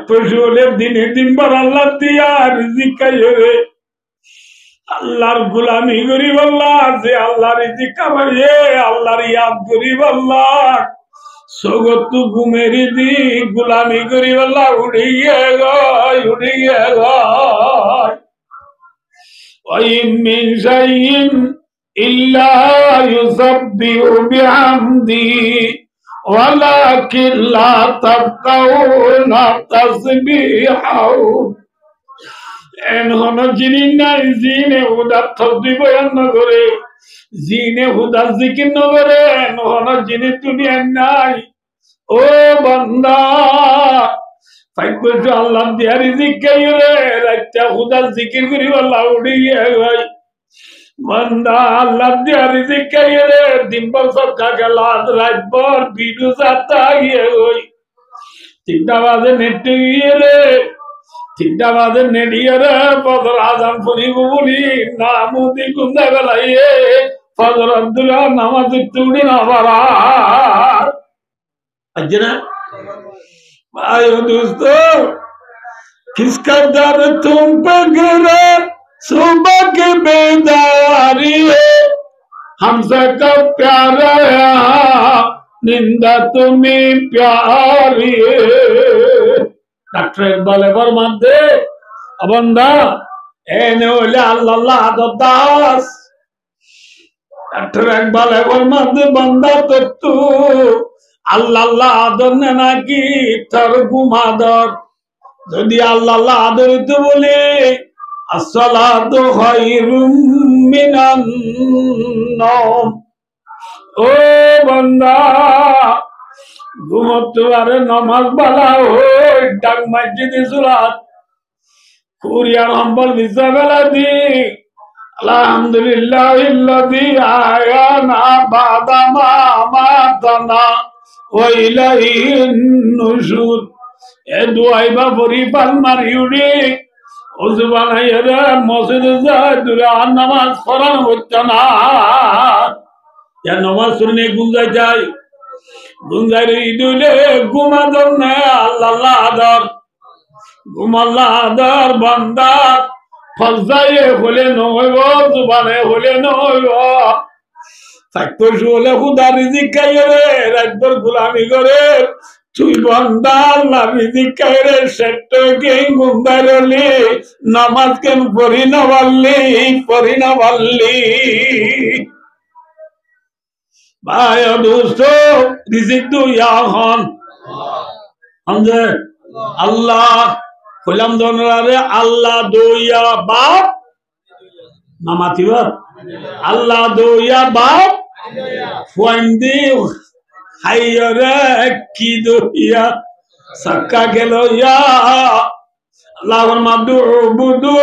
পশুলের দিনে দিনবার আল্লাহ দিয়া রিজিক খাইয়ে রে আল্লাহর গোলামি করিব আল্লাহ যে আল্লাহ রিজিক খাবাইয়ে আল্লাহর ইয়াদ করিব আল্লাহ সগতু ঘুমেরি দি গোলামি করিব আল্লাহ উড়িয়ে গয় ওয়াইম মিন শাইইন ইল্লা ইউসাব্বিহু বিহামদিহি ওয়ালাকিন লা তাফকাহুনা তাসবিহাহু এনহন যিনি নাই জিনে হুদার তসবিহ বয়ান নগরে জিনে হুদার জিকির নগরে এনহন যিনি দুনিয়ার নাই ও বান্দা তাইকো আল্লাহ দিয়া রিজিক খাইরে রাইতা হুদার জিকির করি আল্লাহ উড়িয়ে গই বান্দা আল্লাহ দিয়া রিজিক খাইরে দিনভর সদকা গেলা রাতভর ভিডিও চাতা গিয়ে গই 3টা বাজে নেটে গিয়ে রে 3টা বাজে নেডিয়ে রে ফজর আজান পড়িব বলি নামুদি গুন্দা বেলাইয়ে ফজর আব্দুল্লাহ নামাজ তুড়ি না বারা আজনা आयो दोस्तों किसका दर तुम पे गिरा सुबह की बेदारी है हमसे कब प्यार निंदा तुम्हें प्यारी है डॉक्टर इकबाल फरमाते बंदा एने ओले अल्लाह दास डॉक्टर इकबाल फरमाते बंदा तो तू আল্লাহ আদর না নাকি তার গুমাদর যদি আল্লাহ আদর তো বলে আসসালাতু খায়রুম মিনান নাওম ও বান্দা ঘুমতো আর নামাজ বালা ওই ডাক মসজিদে সুরাত কুরিয়ার হাম্বল বিসাবেলা দি আলহামদুলিল্লাহিল্লাযী আয়ানা বাদা মা আমাতানা ওয়াইলাইহিন নুশুর এ দুআই বা পরিপাল মারিউডি ওজবানাইরা মসজিদে যায় দুরা নামাজ পড়ানো হচ্ছে না ইয়া নামাজ শুনে গুঞ্জাই যায় গুঞ্জাই দিলে ঘুমাদর না আল্লাহ আদর ঘুম আল্লাহ আদর বান্দা ফজদায়ে হলে নইব জুবানে হলে নইব থাকতো শুলে খুদা রিজিক খাইরে রাতভর গোলামি করে তুই বান্দা আল্লাহ রিজিক খাইরে সেট্টো কে গুন্দারলি নামাজ কেন পড়ি না পারলি ভাই দোস্ত রিজিক তো ইয়াহন আমজে আল্লাহ কইলাম দনরারে আল্লাহ দইয়া বাপ নামাতিবা আল্লাহ দইয়া বাপ ফুয়ান্দি হাইরে কি দইয়া সাক্কা গেল ইয়া আল্লাহর মাদুবুদু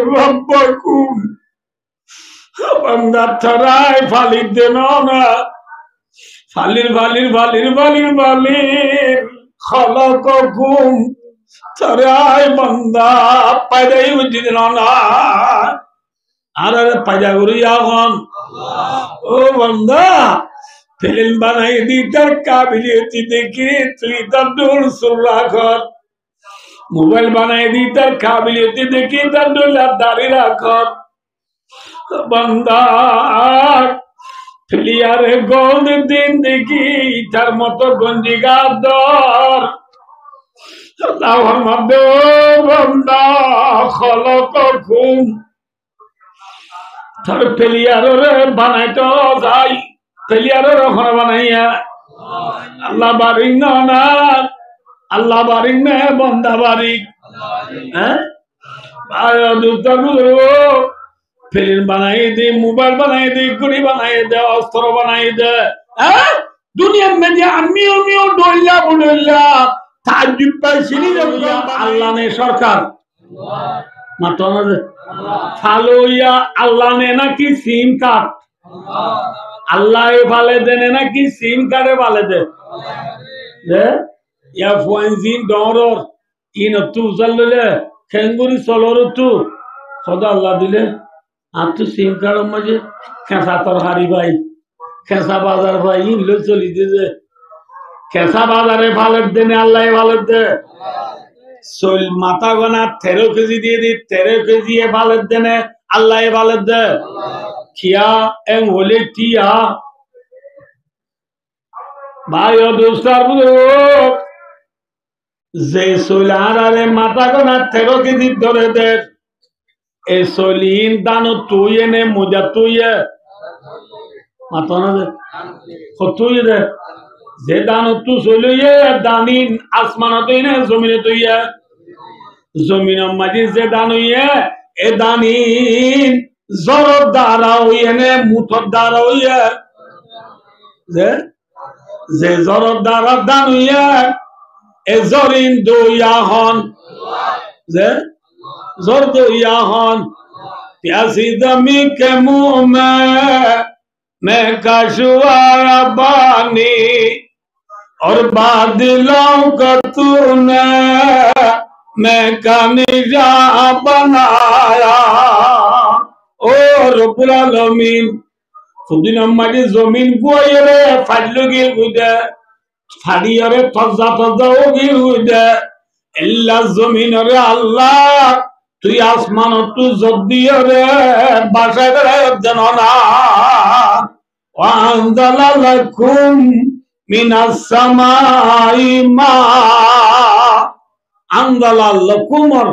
রব্বাকুম বান্দা তরাই ফালি দেন না ফালির খলককুম তরাই বান্দা পাইদাই উদিন না আর পাইদা করি এখন ও বান্দা ফিল্ম বানাই দি তার কাবিলিয়তি দেখি তুই তার দূর সুরা কর মোবাইল বানাই দি তার কাবিলিয়তি দেখি তার দোলা দাড়ি রাখর বান্দা ফিলিয়ারে গোল দিন দেখি তার মতো গঞ্জি গাদর আল্লাহর মধ্যে বান্দা খলককুম তার ফিলিয়ারে বানাইতো যাই ফিলিয়ারে রখন বানাইয়া আল্লাহ বারিক না আল্লাহ বারিক না বান্দা বারিক হ্যাঁ আয় দুস্তাগুলো ফিল্ম বানাই দে মোবাইল বানাই দে ঘড়ি বানাই দে অস্ত্র বানাই দে হ্যাঁ দুনিয়ার মধ্যে আমিও ডইলা বড়ইলা তাজ্জুব পাইছিলি আল্লাহ নে সরকার মাত্র ফালোইয়া আল্লাহ নে নাকি সিম কার্ড আল্লাহ ভালে দেনে নাকি সিম কার্ডে ভালে দে ইয়া ফুয়াইজিন ডরর ইন তু জল্লে খেঙ্গুরি সলর তু খোদা আল্লাহ দিলে আর তো সিম কার্ডের মাঝে খেসা তরহারি ভাই খেসা বাজার ভাই ইনলো চলি দিয়ে কেসা বাজারে ভালের দেনে আল্লাহ ভালের দে চল মাথা গোনা 13 কেজি দিয়ে দি 13 কেজি এ ভালের দেনে আল্লাহ ভালের দে কিয়া এম হলে টিয়া ভাই ও দোস্তার যে চলার আরে মাথা গোনা 13 কেজি ধরে দে এ চলিন দান তুই এনে মোজা তুই মাথা না দে তুই দে যে দান তু চলিয়ে দানিন আসমান তুই না জমিনে তুই জমিন মাঝে যে দান হইয়ে এ দানিন জরর দ্বারা হইয়ে নে মুঠর দ্বারা হইয়ে যে জরর দ্বারা দান হইয়ে এ জরিন দইয়া হন যে জোর दो हन प्यासी दमी के मुंह में कशुआया बानी और बादलों का तूने मैं कानिजा बनाया ओ रब्बुल आलमीन खुदिन अम्माजी जमीन गोये रे फाडलु गिल गुदे फाड़ी रे तजा तजा ओ गिल गुदे इल्ला जमीन रे अल्लाह তুই আসমান তু জদ্দিয়ে রে বাসায় বেড়ায় জানা ওয়ানজালা লাকুম মিনাস সামাই মা আনজালা লাকুম और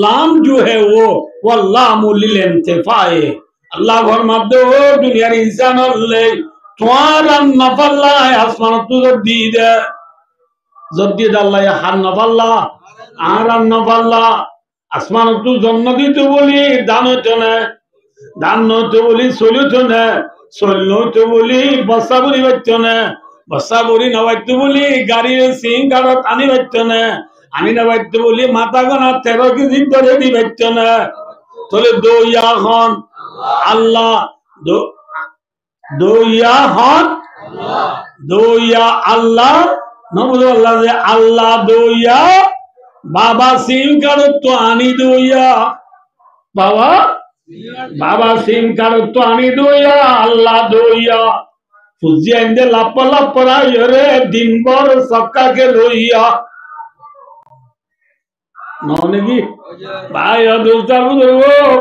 लाम जो है वो लाम लिल इंतिफाए अल्लाह फरमाते हो दुनिया रे इंसान ले तुम्हारा नफल्ला आसमान तु जद्दी दे जद्दी अल्लाह हार नफल्ला आरा नफल्ला আসমান তু জন্ম দিতে বলি দান হইতো না দান হইতে বলি চলিত না চল হইতে বলি বসা বলি বাচ্চো না বসা বলি না বাচ্চো বলি গাড়ির সিং গাড়ত আনি বাচ্চো না আনি না বাচ্চো বলি মাথা গোনা 13 কেজি ধরে দি বাচ্চো না তাহলে দইয়া হন আল্লাহ দইয়া হন দইয়া আল্লাহ নবুল আল্লাহ যে আল্লাহ দইয়া बाबा सिम करो तो आनी दो या बाबा बाबा सिम करो तो आनी दो या अल्लाह दो या फुजिया इंदे लापा लापरा यरे दिन भर सबका के लोहिया नौने की भाई और दोस्ता बुजुर्गो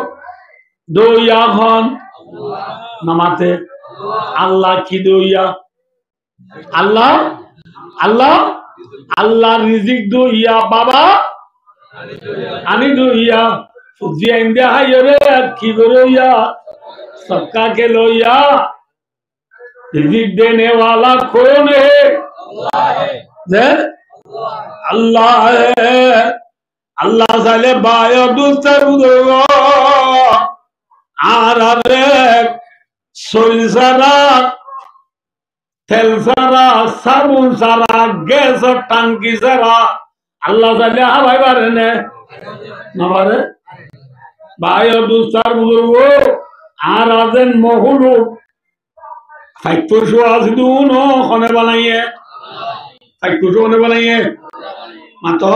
दो या खान नमाते अल्लाह की दो या अल्लाह अल्लाह अल्लाह रिजिक दो या बाबा आनी दो या फुजिया इंडिया है रे की करो या सबका के लो या रिजिक देने वाला कौन है अल्लाह है अल्लाह साले बायो दूसर बुजुर्गो आरा रे सोलसरा तेल सारा साबुन सारा गैस और टंकी सारा अल्लाह साले हाँ भाई बारे ने ना बारे भाई और दूसरा बुजुर्गो आराधन मोहलू फैक्टोशो आज़दूनो होने वाला ही है फैक्टोशो होने वाला ही है मातो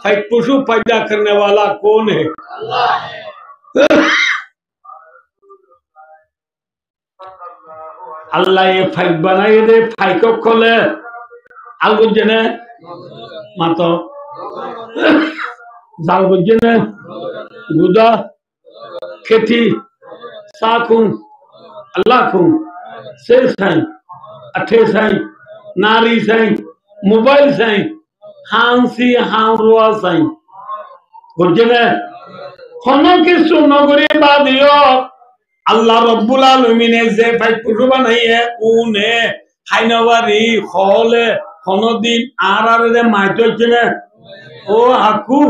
फैक्टोशो पैदा करने वाला कौन है अल्लाह ये फाइक बनाए दे फाइको खोले अलगुजने मातो जालगुजने गुदा खेती साकुं अल्लाह कुं से साईं अठे साईं नारी साईं मोबाइल साईं हांसी हांरुआ साईं गुजने होनो की सुनोगरी बादियो अल्लाह रब्बुल आलमीन जे भाई पुरु बनाई है उने हाइनवारी खोले होनोदिन आरारे दे माइतो चने ओ हाकू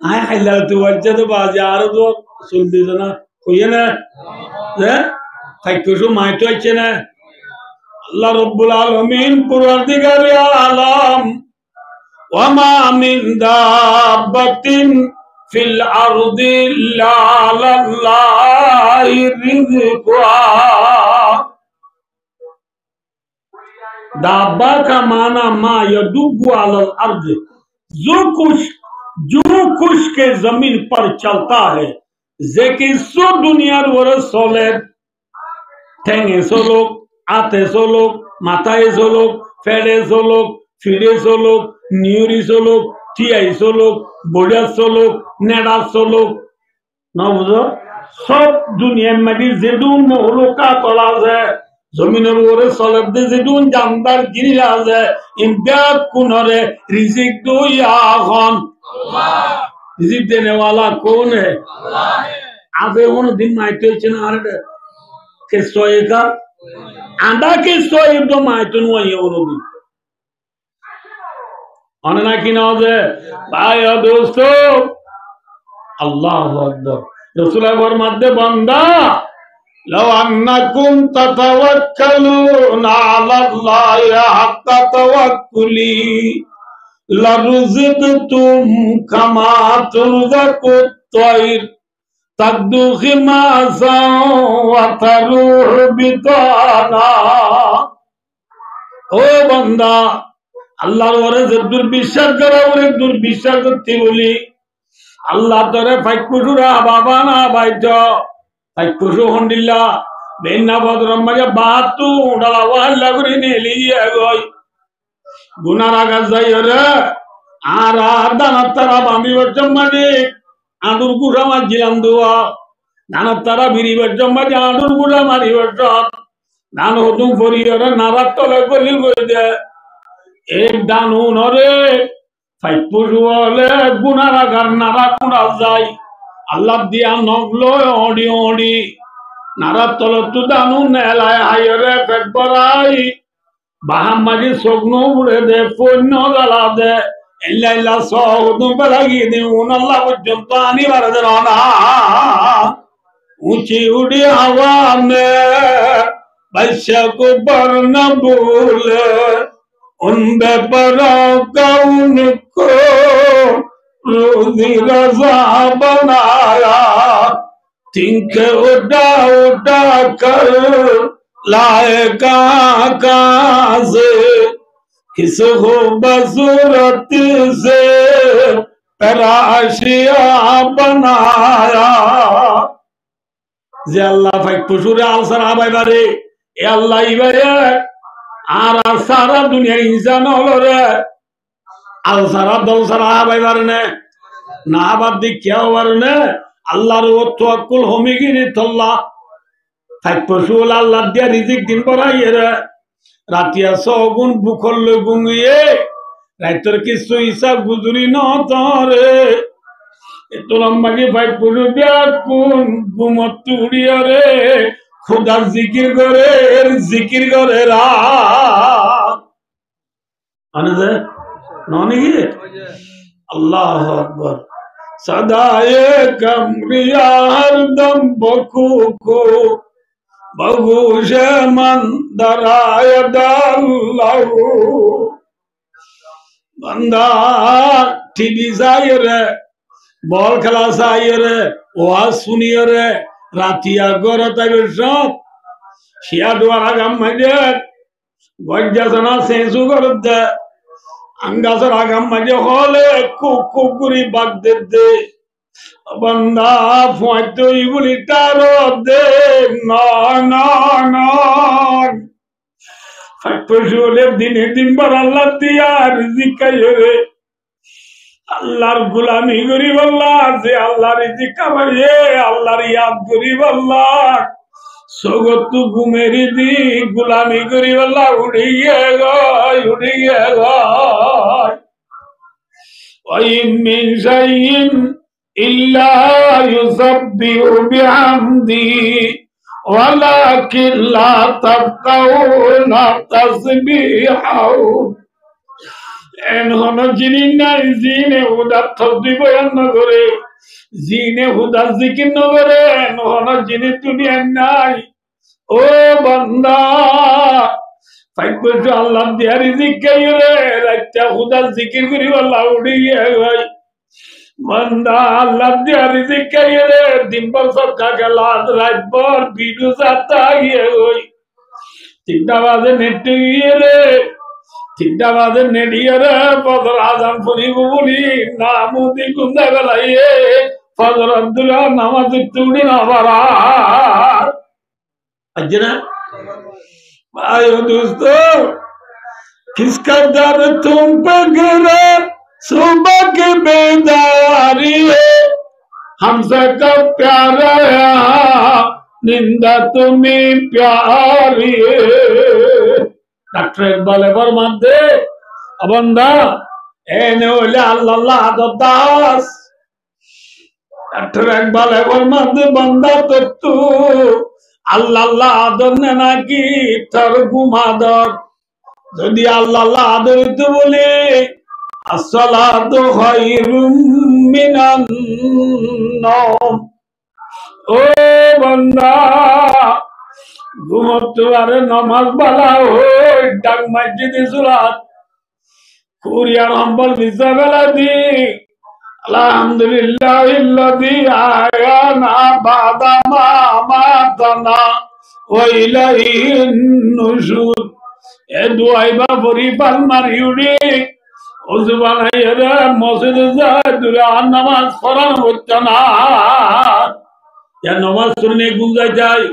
आय हाइला तो वजह तो बाजार तो सुन दी ना कोई ना जे भाई कुछ माइतो चने अल्लाह रब्बुल आलमीन परवरदिगार आलम वमा मिन दाब्बतिन फिल अर्दि इल्ला अल्लाहि रिज़्क़ुहा दाब्बा का माना मा यदुब्बु अलल अर्द जो कुछ के जमीन पर चलता है जेकि सो दुनिया वरस सोले ठेंगे सो लोग আতে চলুক, মাথায় চলুক, ফেড়ে চলুক, ফিরে চলুক, নিউরি চলুক, টিয়াই চলুক, বডিয়া চলুক, নেড়া চলুক, না বুঝো সব দুনিয়ার মাটি যেদুন মহলুকা তলা আছে জমিনের উপরে চলে যেদুন জানদার জিনিস আছে ইমদাদ কোনরে রিজিক দুই এখন রিজিক দেনেওয়ালা কোন है আগে কোনো দিন মাইতে হচ্ছে না আর কে সয়েকা আন্ডা কে সয়েব তো মাইতে নয় কোনো দিন অনে না কি না যে ভাই দোস্ত আল্লাহু আকবার রাসূলের ফরমাতে বান্দা লাউ আন্নাকুম তাতাওয়াক্কালুনা আলাল্লাহি হাক্কা তাওয়াক্কুলি লারুযিকতুম কামা তুরযাকুত তায়র তাকদু খিমাসান ওয়া তারুহু বিতানা ও বান্দা আল্লাহর ওরে যে দুর্বিশ্বাস করে ওরে দুর্বিশ্বাস করতে বলি আল্লাহ তোরে ফাইকুসুরা বাবা না বাইজ ফাইকুসু হন্ডিল্লা বেন্না বদরম মাঝে বাতু ডালা ওয়াল্লা করে নেলি গই গুনার আগাজ যাই রে আর দানার তারা বাঁধিবার জম্মাজি আঁদুর গুড়া মারছিলাম দুয়া দানার তারা বিরিবার জম্মাজি আঁদুর গুড়া মারিবার ধান হতুম ফরিয়রে নারার তলে গলিল করে দে এক দানু নরে ফাইকুসু হলে গুনার আগার নারা কুড়া যায় আল্লাহ দিয়া নগলো অডি অডি নারার তলে তু দানু নেলায় হাইরে পেট বড়াই বাহাম মাঝে সগ্ন উড়ে দে পণ্য জ্বালা দে এল্লা এল্লা সহদম লাগিয়ে দে আল্লাহ পর্যন্ত আনিবার না ऊंची उड़ी हवा में बच्चा को पर न भूले उन बेपरों का उनको रोजी रजा बनाया तिनके उड़ा उड़ा कर लाए कहाँ से किस खूबसूरत से तराशिया बनाया যে আল্লাহ ফাইকুসুরে আলসার আবাই বারে এ আল্লাহ ইবারে আর সারা দুনিয়া ইনসান হলো রে আলসারা দলসারা আবাই বারে না আবার দিক কেউ বারে না আল্লাহর ও তাওয়াক্কুল হমিগিনি তল্লা ফাইকুসুল আল্লাহ দিয়া রিজিক দিন বড়াইয়ে রে রাতিয়া সগুন বুকল গুঙ্গিয়ে রাইতর কিছু হিসাব গুজরি ন তরে এত লম্বাকে ভাই পুরো কোন ঘুমত উড়িয়ে রে খোদার জিকির করে রানে ননি আল্লাহু আকবার সদায়ে কমরিয়া হরদম বকুকু বহুশে মন দরায় দাল্লাহু বান্দা টিভি যায় রে বল খেলা চাই রে ওয়াজ শুনি রে রাতিয়া গড় তাইবে সব শিয়া দুয়ারা গাম মাঝে গজ্জাসনা সেসু করে দে আঙ্গাসর আগাম মাঝে হলে কুক গুড়ি বাগ দে বন্দা ফুয়াইতো ইগুলি তার দে না দিনে দিন বার আল্লাহ দিয়া রিজিক খাইয়ে রে আল্লাহর গোলামি করি বল্লা যে আল্লাহর রিজিক কামাইয়ে আল্লাহর ইয়াদ করি বল্লা সগত ঘুমেরি দি গোলামি করি বল্লা উড়িয়ে গয় ওই মিন শাইইন ইল্লা ইউসাব্বিহু বিহামদি ওয়ালাকিন লা তাফকাহুনা তাসবিহাহু এনহন যিনি নাই জিনে হুদার তসবিহ বয়ান নগরে জিনে হুদার জিকির নগরে এনহন যিনি দুনিয়ার নাই ও বান্দা ফাইকুসু আল্লাহ দিয়া রিজিক খাইরে রাইতা হুদার জিকির করি আল্লাহ উড়িয়ে গই বান্দা আল্লাহ দিয়া রিজিক খাইরে দিনভর সদকা গেলা রাতভর ভিডিও যাতা গিয়ে গই তিনটা বাজে নেট গিয়ে রে তিনটা বাজে নেডিয়ে রে ফজর আজান পড়িব বলি নামুদি গুন্দা গলাইয়ে ফজর আব্দুল্লাহ নামাজ তুড়ি না বারা আজ না भाइयों दोस्तों, किसका दर तुम पे गिरा सुबह की बेदारी है, हमसे कब प्यारा यहाँ निंदा तुम्हें प्यारी है। डॉक्टर इकबाल फरमाते बंदा एने होले अल्लाह दास, डॉक्टर इकबाल फरमाते बंदा तो तू আল্লাহ আদর না নাকি তোর গুমাদর, যদি আল্লাহ আদর তো বলে আসসালাতু খায়রুম মিনান নাওম। ও বান্দা ঘুমোতে পারে নামাজ বালা হই ডাক মসজিদে সুরাত কুরিয়ার হাম্বল বিসা বেলা দি আলহামদুলিল্লাহিল্লাযী আয়ানা বাদা মা মাতানা ওয়া ইলাইহিন নুশুর। এ দুআইবা পরিপাল মারিউডি ওজবানাইরা মসজিদে যায় দুরা নামাজ পড়ানো হচ্ছে না। নামাজ শুনে গুঞ্জাই যায়,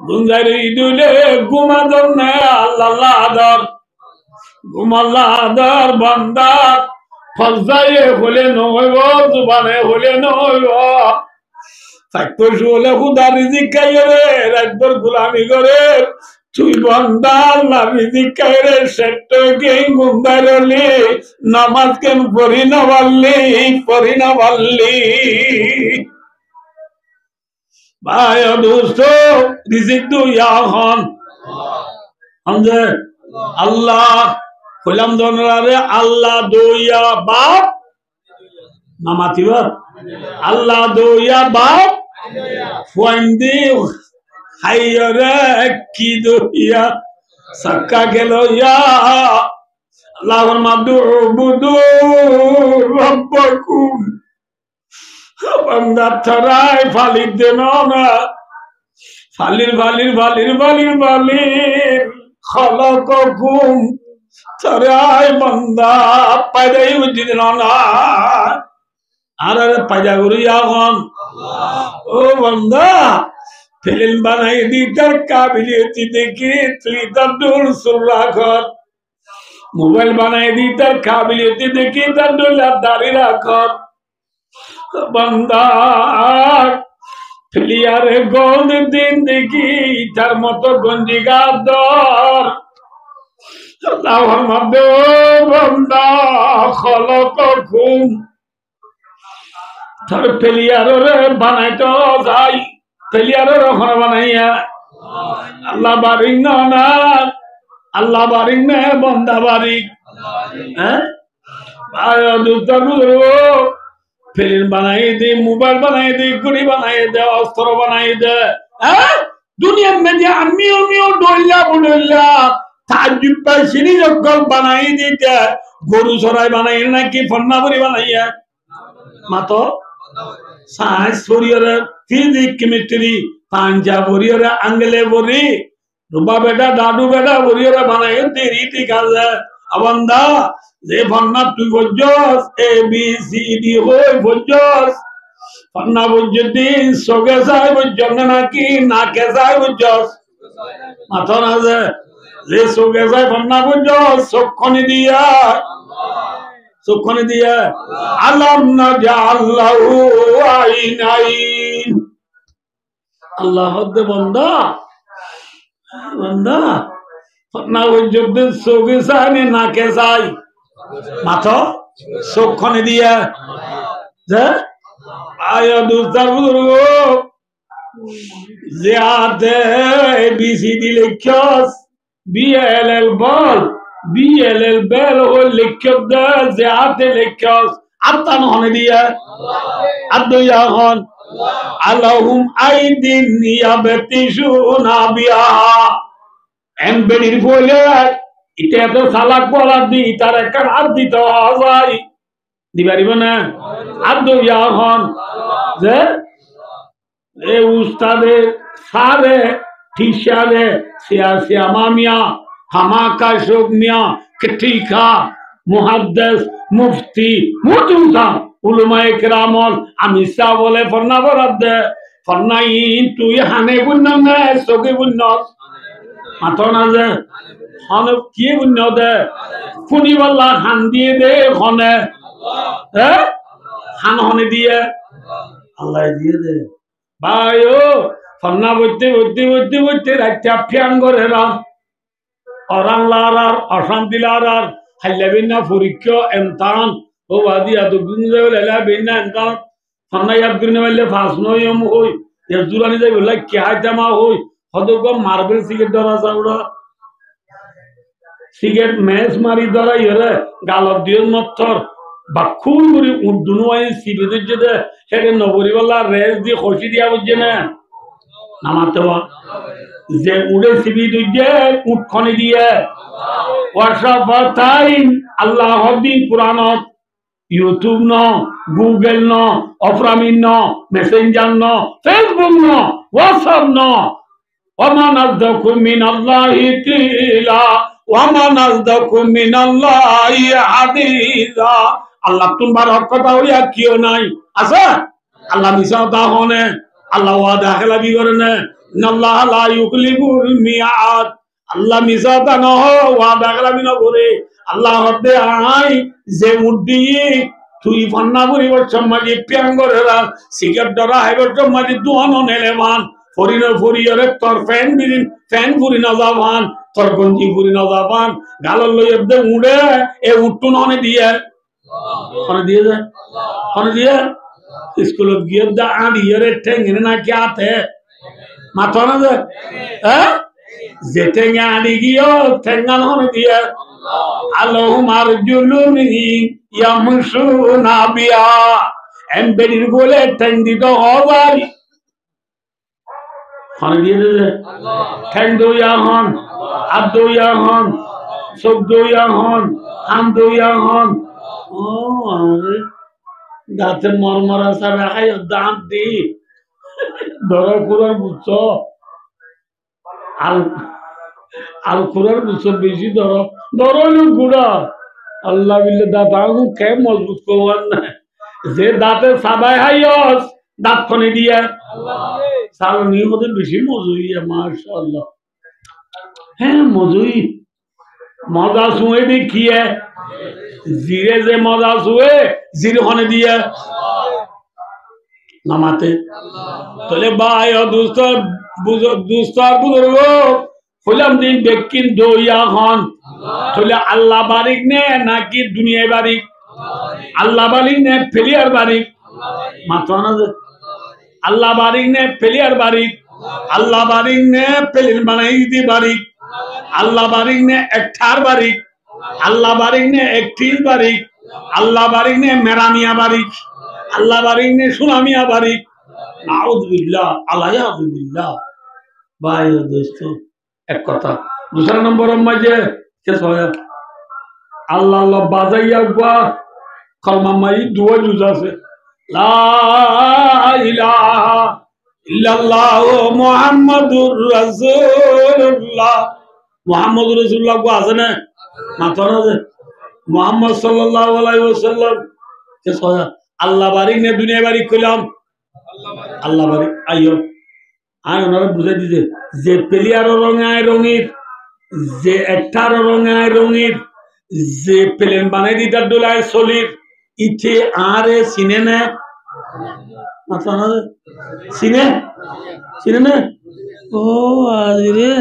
গুঞ্জাই দিলে ঘুমাদর না আল্লাহ আদর, ঘুমাল্লাহ আদর বান্দা ফজায়ে হলে নইব, জুবানে হলে নইব। থাকতো শুলে খুদা রিজিক খাইয়ে রে রাতভর গোলামি করে, তুই বান্দা আল্লাহ রিজিক খাই রে সেট কে গুন্দাই রলি নামাজ কেন পড়ি না পারলি। ভাই দোস্ত রিজিক তো ইয়াখন আমজে আল্লাহ কইলাম দনরারে আল্লাহ দইয়া বাপ নামাতিবা আল্লাহ দইয়া বাপ ফুয়ান্দি হাইরে কি দইয়া সাক্কা গেল ইয়া আল্লাহর মাদুবুদু রব্বাকুম। বান্দা তরাই ফালি দেন না ফালির ফালির ফালির ফালির ফালির খলককুম তরাই বান্দা পাইদাই বুঝি দেন না আর পাইদা করি এখন। ও বান্দা ফিল্ম বানাই দি তার কাবিলিয়তি দেখি তুই তার দূর সুরা কর, মোবাইল বানাই দি তার কাবিলিয়তি দেখি তার দোলার দাড়ি রাখ। বান্দা প্লেয়ারে গোল দিন দেখি তার মতো গঞ্জি গাদর আল্লাহর মধ্যে বান্দা খলক ঘুম তার প্লেয়ারে বানাইতো যাই, প্লেয়ারে ওখানে বানাইয়া আল্লাহ বারিক না আল্লাহ বারিক না বন্দা বারিক। হ্যাঁ ফিল্ম বানাই দে, মোবাইল বানাই দে, গুড়ি বানাই দে, অস্ত্র বানাই দে। দুনিয়ার মধ্যে আমিও ডইলা তাজ্জুব পাইছিনি যখন বানাই দিতে গরু চড়াই বানাই নাকি ফন্নাবরি বানাইয়া মাতো সায়েন্স পড়িয়রে ফিজিক্স কেমিস্ট্রি পাঞ্জা পড়িয়রে আঙ্গলে পড়ি রুবা বেটা দাদু বেটা পড়িয়রে বানাই দেরি ঠিক আছে। আবান্দা যে ফন্না তুই বলছস এ বি সি ডি হই বলছস ফন্না বুঝদিন সগে যাই বুঝছ নাকি নাকে যাই বুঝছস মাথা না যে সগে যাই ফন্না বুঝছস চক্ষনি দিয়া আলাম না জাল্লাহু আইনাইন। আল্লাহ হদ্দে বান্দা বান্দা ফন্না বুঝদিন সগে যাই নাকে যাই মাথা চক্ষনি দিয়া যে আয়া দুস্তার বুজুর্গ যে আতে এবিসিডি লিখছস বিএলএল বল বিএলএল বেল ও লিখছ দে যে আতে লিখছস আত্তা নহনে দিয়া আদয়া হন আলাহুম আইদিন ইয়াবতিশুনা বিহা এন বেডির বলে এটা এত সালাক বলার দি তার একটা আর দিতে হয় দিবারিব না আদয়া হন যে এ উস্তাদে সারে ঠিসারে সিয়াসিয়া মামিয়া হামাকা শোক মিয়া কঠিকা মুহাদ্দিস মুফতি মুতুসা উলামায়ে কেরামল আমি সা বলে ফরনা বরাদ দে ফরনাই তুই হানে বুন্না না সগে বুন্না মাথা না যে হনে কি বুঝ দে ফুনিবাল্লা খান দিয়ে দে হনে হ্যাঁ খান হনে দিয়ে আল্লাহ দিয়ে দে ভাই ও ফন্না বইতে বইতে বইতে বইতে রাইটা ফিয়ান করে রাম অরান লারার অশান্তি লারার হাইলা বিনা পরীক্ষা এমতান ও বাদি আদু গুঞ্জে লেলা বিনা এমতান ফন্না ইয়াদ গুনে মাইলে ফাস নয়ম হই এ জুরানি যাই বলা কি হাইতামা হই হদক মার্বেল সিগারেট ধরা যাওড়া সিগারেট ম্যাচ মারি ধরা ইরে গালত দিও মত্তর বাকুল করে উডুনো আই সিবিদে যেতে সেটা নবরিওয়ালা রেস দিয়ে খসি দিয়া বুঝছে না নামাতে যে উড়ে সিবি দুইজে উঠখনি দিয়ে ওয়াসাফাতাইন আল্লাহ হদি কুরআনত ইউটিউব ন গুগল ন অফরামিন ন মেসেঞ্জার ন ফেসবুক ন হোয়াটসঅ্যাপ ন ওমা নাযদাকু মিনাল্লাহি কিলা ওমা নাযদাকু মিনাল্লাহি হাদিসা আল্লাহ তোমার হক কথা হইয়া কিও নাই আছে আল্লাহ মিছা কথা হনে আল্লাহ ওয়াদা খেলাবি করে না ইন্নাল্লাহ লা ইউখলিফুল মিয়াদ আল্লাহ মিছা কথা ন ওয়াদা খেলাবি না করে আল্লাহ হদে আই যে মুড্ডি তুই ফান্না পরিবার সমাজে পিয়াঙ্গরেরা সিগারেট ধরা হেবর সমাজে দুহানো নেলেমান ফরিন ফরিয়রে তোর ফ্যান ফুরি না যাবান তোর গঞ্জি ফুরি না যাবান গালর লই এবদে উড়ে এ উঠটু ননে দিয়ে কোনে দিয়ে যায় কোনে দিয়ে স্কুলত গিয়ে দা আড়িয়ে ঠেঙ্গে না কি আতে মাথা না যে হ্যাঁ যে ঠেঙ্গে আড়ি গিয়ে ঠেঙ্গান হনে দিয়ে আল্লাহুমার জুলুনি ইয়ামশুনা বিয়া এমবেডির বলে ঠেং দিত হবারি হনে দিয়ে দে ঠেং দইয়া হন হাত দইয়া হন চোখ দইয়া হন কান দইয়া হন ও দাঁতে মরমরা সারা খাই দাঁত দি ধরা কুরার বুঝছ আল আল কুরার বুঝছ বেশি ধরো গুড়া আল্লাহ বিল্লে দাঁত আগু কে মজবুত করবার না যে দাঁতে সাবাই হাইয়স দাঁত খনে দিয়ে সালনির মধ্যে বেশি মজুই মাশাআল্লাহ হ্যাঁ মজুই মজা শুয়ে দেখিয়ে জিরে যে মজা শুয়ে জিরে খনে দিয়ে নামাতে তাহলে ভাই ও দুস্তর বুজুর্গ হলাম দিন বেকিন দইয়া হন তাহলে আল্লাহ বারিক নে নাকি দুনিয়ায় বারিক আল্লাহ বারিক নে ফেলিয়ার বারিক মাথা না আল্লাহ বারিক নে ফেলিয়ার বারিক আল্লাহ বারিক নে ফেলির বানাই দি বারিক আল্লাহ বারিক নে একঠার বারিক আল্লাহ বারিক নে একটির বারিক আল্লাহ বারিক নে মেরামিয়া বারিক আল্লাহ বারিক নে সুনামিয়া বারিক নাউযুবিল্লাহ আলাইয়াযুবিল্লাহ ভাই দোস্ত এক কথা दूसरा नंबर মাঝে শেষ হয় আল্লাহ আল্লাহ বাজাইয়া গা কলমা মাই দুয়া জুজ আছে লা ইলাহা ইল্লাল্লাহ মুহাম্মাদুর রাসূলুল্লাহ মুহাম্মাদুর রাসূলুল্লাহ গো আছে না মাথা না মুহাম্মদ সাল্লাল্লাহু আলাইহি ওয়াসাল্লাম শেষ হয় আল্লাহ বারিক নে দুনিয়া বারিক কইলাম আল্লাহ বারিক আইয়ো আই ওনারা বুঝাই দিছে যে প্লেয়ার রঙায় রঙির যে একটার রঙায় রঙির যে প্লেন বানাই দিতা ডোলায় সলির ইচ্ছে আরে সিনে না মাথা না সিনে না ও আরে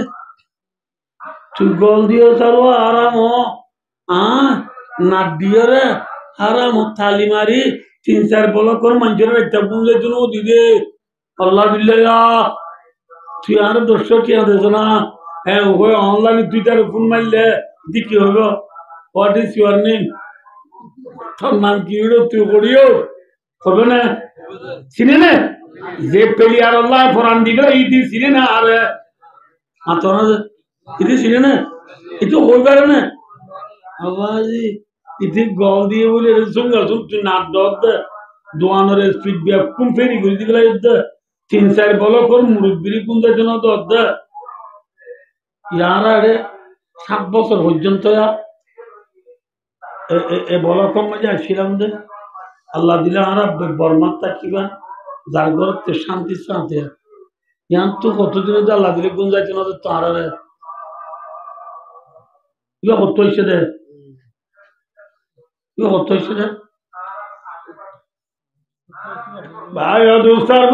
তুই গোল দিও চালো আরাম নাট দিও রে আরাম থালি মারি 3-4 বল কর মানুষের একটা বুঝে জন্য দিদে আল্লাহ বিল্লাহ তুই আর 200 টাকা দেছ না হ্যাঁ ওই অনলাইনে তুই তার ফোন মারলে দি কি হবে হোয়াট ইজ ইউর নেম তোর নাম কি হলো তুই করিও হবে না চিনে না যে প্লেয়ার আল্লাহ ফরান দিল ইতি চিনে না আর মাথা না ইতি চিনে না ইতো হই পারে না আবাজি ইতি গল দিয়ে বলে সঙ্গে তুই নাট দদ দোয়ানোর স্পিড ব্যাক কোন ফেরি করে দিগলা ইদ্দ 3-4 বল কর মুরব্বির কোন জন্য দদ ইয়ারা রে 7 বছর পর্যন্ত এ বল কম মজা আসছিলাম দে আল্লাহ দিলে আর বর্মাত্তা কিবা যার ঘরতে শান্তি শান্তি ইয়ান তো কতদিনে আল্লাহ দিলে কোন যাইতে না তো আর ইয়া কত হইছে দে ইয়া কত হইছে দে ভাই দোস্তার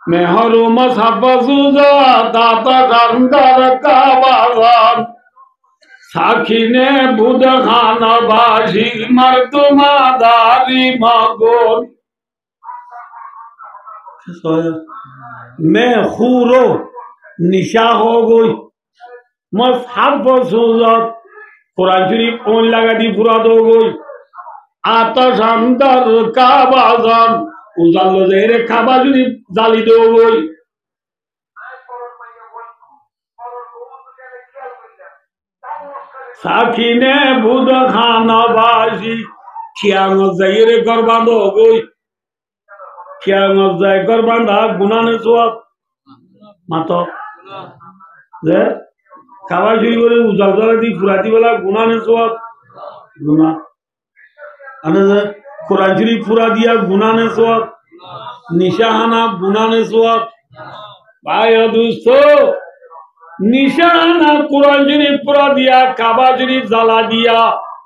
মেহরুম সাফাজুজা দাতা গান্দার কাবাজান সাকিনে বুদ খানবাসী মর্দুমাদারি মগন मैं खूरो निशा हो गई मसहब सूरत कुरान शरीफ ओन लगा दी फुराद हो गई आतश अंदर काबाजान उजालो जेरे काबा शरीफ जाली दो गई साकिने बुद खानबासी क्या मज़ाहिर कुर्बान हो गई क्या मज़ाहिर कुर्बान था गुनाह ने सोआ मातो যে খাবার শুরু করে উজালজালা দি ফুরাতি বেলা গুনাহ নে সওয়াব গুনাহ আনে যে কোরআন শরীফ পুরা দিয়া গুনাহ নে সওয়াব নিশাহানা গুনাহ নে সওয়াব ভাই ও দোস্ত নিশাহানা কোরআন শরীফ পুরা দিয়া কাবা শরীফ জ্বালা দিয়া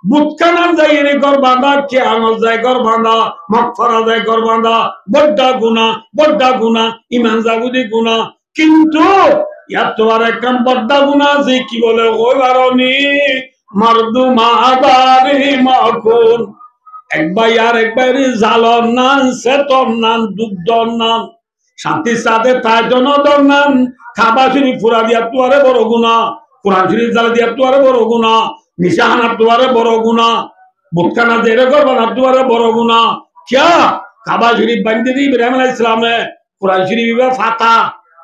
বুতখানা যাইরে ঘর বাঁধা কিয়ামত যায় ঘর বাঁধা মাগফিরাত যায় ঘর বাঁধা বড় গুনাহ ঈমান জাগুদি গুনাহ কিন্তু ইয়াতোয়ার একদম বড় গুনাহ আছে কি বলে ওই বারনি মর্দুমাদারি মাকুন একবার আর একবার জালর নান সেতর নান দুগ্ধর নান শান্তি সাথে তার জন্য দর নান খাবা শরীফ ফুরা দিয়া তোয়ারে বড় গুনাহ কোরআন শরীফ জ্বালা দিয়া তোয়ারে বড় গুনাহ নিশাহানা তোয়ারে বড় গুনাহ বুতখানা জেরে করবানা তোয়ারে বড় গুনাহ क्या কাবা শরীফ বান্ধে দি ইব্রাহিম আলাইহিস সালামে কোরআন শরীফ ফাতা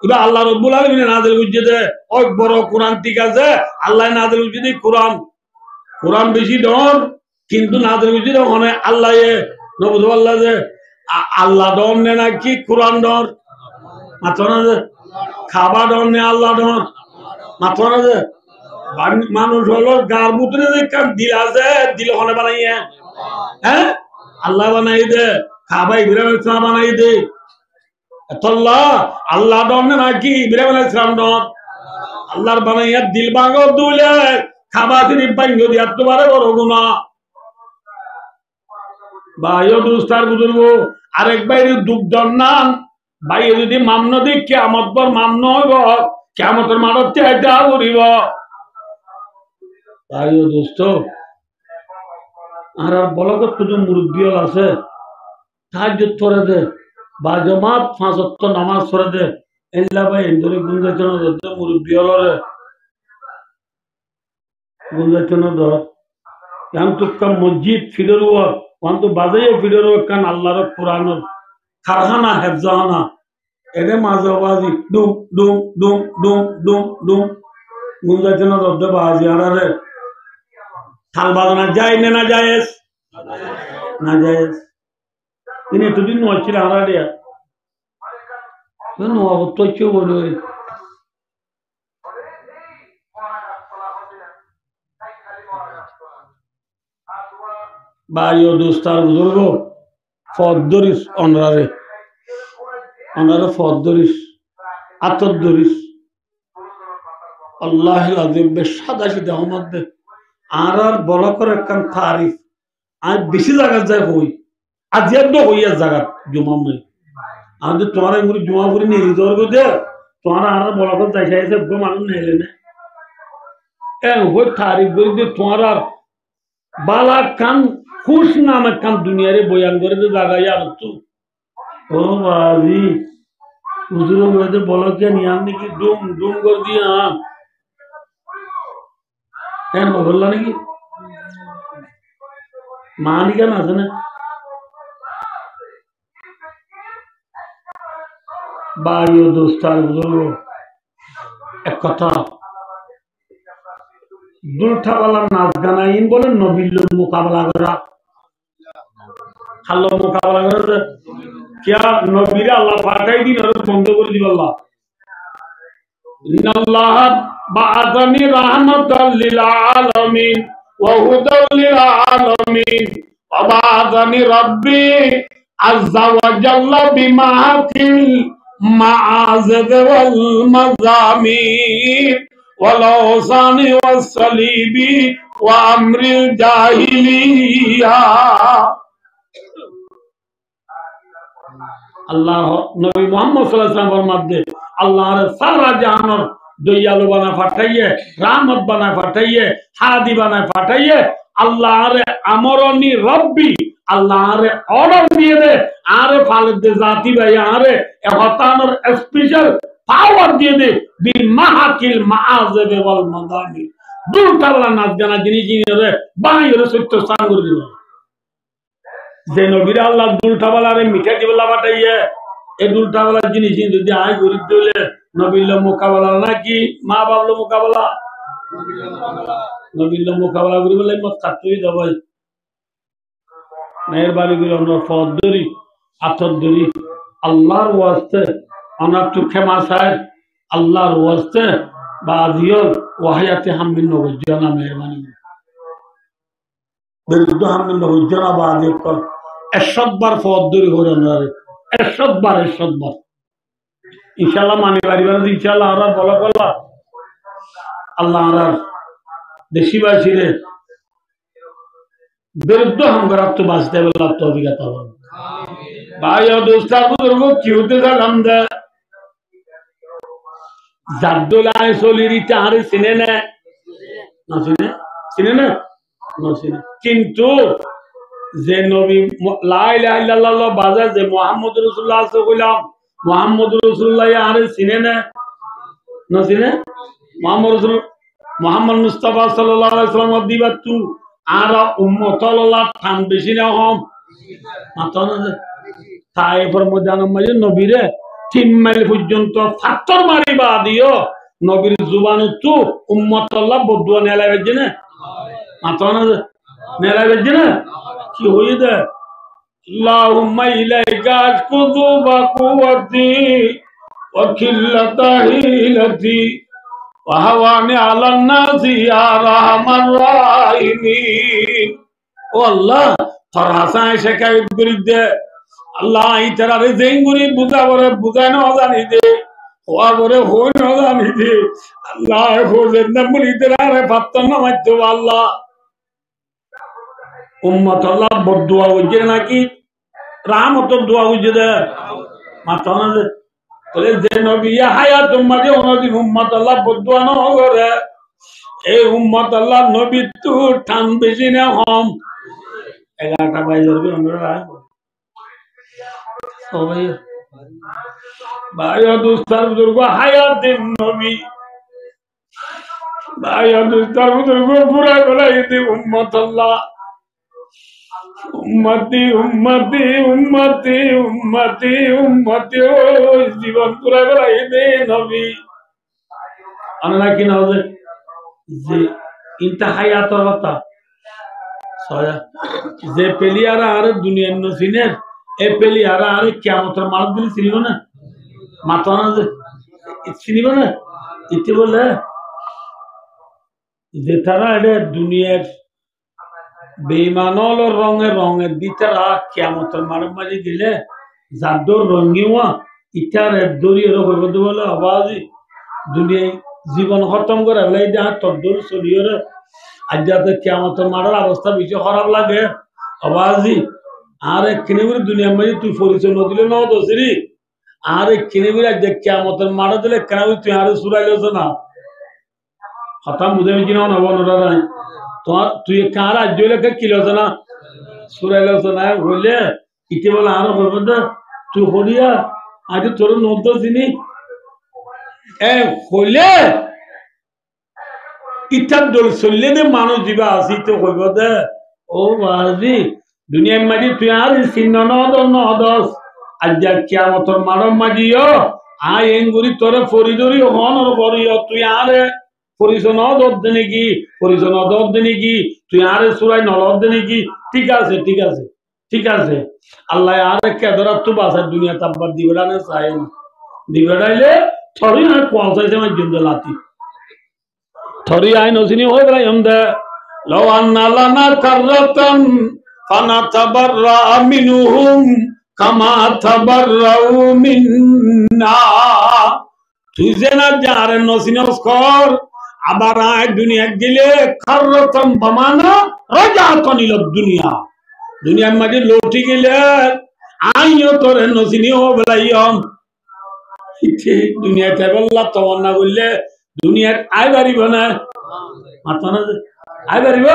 এটা আল্লাহ রব্বুল আলামিন নাযিল করছে ওই বড় কোরআন ঠিক আছে আল্লাহ নাযিল করছে কোরআন বেশি ডর কিন্তু নাযিল করছে ওখানে আল্লাহ নবী আল্লাহ যে আল্লাহ ডর নে নাকি কোরআন ডর মাত্র না যে খাবা ডর নে আল্লাহ ডর মাত্র না যে মানুষ হলো গার ভিতরে যে কান দিল আছে দিল ওখানে বানাইয়ে হ্যাঁ আল্লাহ বানাই দে খাবা ইব্রাহিম আলাইহিস সালাম বানাই দে আল্লাহ ডর নাকি ইব্রাহিম আলাইহিস সালাম ডর আল্লাহর বানাইয়া দিল ভাঙো দুলে খাবা শরীফ ভাঙো দিয়া তোমারে বড় গুনাহ ভাই ও দোস্তার বুজুর্গ আরেক ভাইয়ের দুগ্ধ নাম ভাই যদি মামন দি কিয়ামত পর মামন হইব কিয়ামতের মাঠতে এটা করিব ভাই ও দোস্ত আর বলগত কিছু মুরব্বী আছে তাহাজ্জুদ পড়ে দে বা জামাত 5 ওয়াক্ত নামাজ পড়ে দে এল্লা ভাই এন্দরে গুঞ্জাচন দে মুরব্বী হলরে গুঞ্জাচন দ ইয়াম তুক্কা মসজিদ ফিদরুয়া ওয়ান্ত বাজায়ে ফিদরুয়া কান আল্লাহর কোরআনের কারখানা হেফজানা এদে মাঝবাজি ডুম ডুম ডুম ডুম ডুম ডুম গুঞ্জাচন দে বাজি আরে থাল বাজানা যায় না জায়েজ না জায়েজ তিনি এতদিন নছিল আমরা দিয়া নবতৈক্য বলে ভাই ও দোস্তার বুজুর্গ ফদরিস অনরারে ফদরিস আতদরিস আল্লাহ আযীম বেশাদা সিদা মধ্যে আর বলা করে কান তারিফ আর বেশি জায়গা যায় হই আজ এত হইয়া জায়গা জমা নাই আর তোমার মুড়ি জমা করে নিয়ে যাওয়ার দে তোমার আর বলা করে যাই যাইছে গো মানুষ নেইলে না হই তারিফ করে দে তোমার আর বালা কান খুশ নামে কান দুনিয়ারে বয়ান করে দে জায়গায় আর তো ও বাজি হুজুর বলে বলো কে নিয়াম নাকি ডুম ডুম করে দিয়া কেন বললা নাকি মানি কেন আছে না ভাই ও দোস্তার বুজুর্গ এক কথা দুলঠাওয়ালা নাচ গানাইন বলে নবীর মোকাবেলা করা আল্লাহ মোকাবেলা করে क्या নবীর আল্লাহ পাঠাই দিন আর বন্ধ করে দিব আল্লাহ ইন্নাল্লাহ বাআসানি রাহমাতাল লিল আলামিন ওয়া হুদাল লিল আলামিন ওয়া বাআসানি রাব্বি আযজা ওয়া জাল্লা বিমাহাতিল মাআযিব ওয়াল মাযামির والأوثان والصليب وأمر الجاهلية আল্লাহ নবী মুহাম্মদ সাল্লাল্লাহু আলাইহি ওয়াসাল্লামের মধ্যে আল্লাহর সারা জাহানের দয়ালু বানা পাঠাইয়ে রহমত বানা পাঠাইয়ে হাদি বানা পাঠাইয়ে আল্লাহর আমরনি রব্বি আল্লাহর অর্ডার দিয়ে দে আরে ফালদে জাতি ভাই আরে হতানোর স্পেশাল পাওয়ার দিয়ে দে বিল মাহাকিল মাআজিব ওয়াল মাদানি দুটালা নাচ গানা জিনিস রে বাইরে সত্য স্থান করে দিল যে নবীর আল্লাহ দুলটাওয়ালারে মিঠা দিবলা পাঠাইয়ে এই দুলটাওয়ালা জিনিস যদি আয় গরিব দিলে নবীর মোকাবেলা নাকি মা বাবলো মোকাবেলা নবীর মোকাবেলা করি বলে মত কাটতেই দেবাই মেহরবানি করে আমরা ফদ ধরি আতর ধরি আল্লাহর ওয়াস্তে অনার তো ক্ষমা চায় আল্লাহর ওয়াস্তে বাজিও ওয়াহিয়াতে হামিন নবজ্জানা মেহরবানি বিরুদ্ধ হামিন নবজ্জানা বাজি কর 100 বার ফদ ধরি হরে না 100 বার ইনশাআল্লাহ মানি বাড়ি বাড়ি ইনশাআল্লাহ আর বলা বলা আল্লাহ আর দেশি বাসীরে বিরুদ্ধ হামগারাত তো বাঁচতে বলা তো অভিজ্ঞতা হবে ভাই ও দোস্তার বুজুর্গ কি হতে গেলাম দে জাদ্দুলাই সলিরি তাহারে চিনে না চিনে না কিন্তু যে নবী লা ইলাহা ইল্লাল্লাহ বাজা যে মুহাম্মদুর রাসূলুল্লাহ কইলাম মুহাম্মদুর রাসূলুল্লাহ আরে চিনে না চিনে মুহাম্মদ মুস্তাফা সাল্লাল্লাহু আলাইহি ওয়াসাল্লাম দিবাতু আর উম্মতুল্লাহ থাম বেশি না হম মাতানা তাইফের ময়দানের মাঝে নবীরে 3 মাইল পর্যন্ত পাথর মারিবা দিও নবীর জুবানতু উম্মতুল্লাহ বদুয়া নেলাবে জেনে মাতানা নেলাবে জেনে কি হই দে আল্লাহুম্মা ইলাইকা আশকুযু বা কুওয়াতি ওয়া কিল্লাতা হিলাতি ওয়া হাওয়ানি আলান নাসি ইয়া রাহমান রাহিমিন ও আল্লাহ তোর হাসায় শেখায়ত করি দে আল্লাহ ইতারে জেঙ্গুরি বুঝাবরে বুঝানো জানি দে হওয়া বরে হই না জানি দে আল্লাহ হোজের না বলি ইতারে ফাত্তন না মাইতো আল্লাহ উম্মত আল্লাহ বদদুয়া হইছে নাকি রাহমতের দোয়া হইছে দে মাতানা দে বলে যে নবী হায়াত উম্মতে ওনদি উম্মত আল্লাহ বদদুয়া না করে এই উম্মত আল্লাহ নবী তো টান বেশি না হম 11টা বাজে যাবে আমরা সবাই ভাই দোস্তার বুজুর্গ হায়াতের নবী ভাই দোস্তার বুজুর্গ পুরা গলাই দে উম্মত আল্লাহ উম্মতি উম্মতি উম্মতি উম্মতি উম্মতি ও জীবন পুরা গলাই দে নবী আল্লাহ কি না যে ইনতা হায়াতের কথা সয়া যে পেলিয়ারা আর দুনিয়ার নসিনের এ পেলিয়ারা আর কিয়ামতের মাল দিন ছিল না মাতানা যে চিনিব না ইতি বলে যে তারা এটা দুনিয়ার বেঈমানল রঙে দিতারা কিয়ামতের মাল মাঝে দিলে জাদর রঙিওয়া ইটার দরিয়ে হইব বলে আওয়াজি দুনিয়ায় জীবন খতম করে লাই দেহা তদ্দুর চলিয়ে আজ যাতে কিয়ামতের মারার অবস্থা বেশি খারাপ লাগে আওয়াজি আর এক কিনেবুরি দুনিয়ার মাঝে তুই পরিচয় নদিলে ন দোষরি আর এক কিনেবুরি আজ কিয়ামতের মারা দিলে কেন তুই আর সুরাইলেছ না কথা বুঝে কি না নবনরা নাই তোমার তুই কার রাজ্য লেখা কিলেছ না সুরাইলেছ না হইলে ইতি বলে আরো বলবো তুই হরিয়া আজ তোর নদ্য চিনি এ হইলে ইটার দল চললে দে মানুষ দিবা আসি তো হইব দে ও বাজি দুনিয়ার মাঝে তুই আর চিহ্ন নদস আজ যা কিয়ামতের মানব মাঝিও আই এঙ্গুরি তোরে ফরিদরি হনর করিও তুই আরে পরিচয় নদ নাকি পরিচয় নদ নাকি তুই আরে সুরাই নলদ নাকি ঠিক আছে ঠিক আছে ঠিক আছে আল্লাহ আরে কেদরাত তো বাসার দুনিয়া তাব্বার দিবেড়ানে চাই না দিবেড়াইলে থরি না পৌঁছাইছে আমার জিন্দে লাতি থরি আইন ওসিনি হয়ে গেল আমদা লাউ আন্না লানা কাররাতান ফানাতাবাররা মিনহুম কামা তাবাররাউ মিন্না তুই যে না যারে নসিনস কর আবার আয় দুনিয়া গেলে খাররতন বামানা রাজাতন ইলা দুনিয়া দুনিয়ার মাঝে লৌটি গেলে আইও তোরে নসিনিও বলাইয়ম দুনিয়াতে বললা তমন্না করলে দুনিয়ার আয় বাড়িব না মাথা না আয় বাড়িব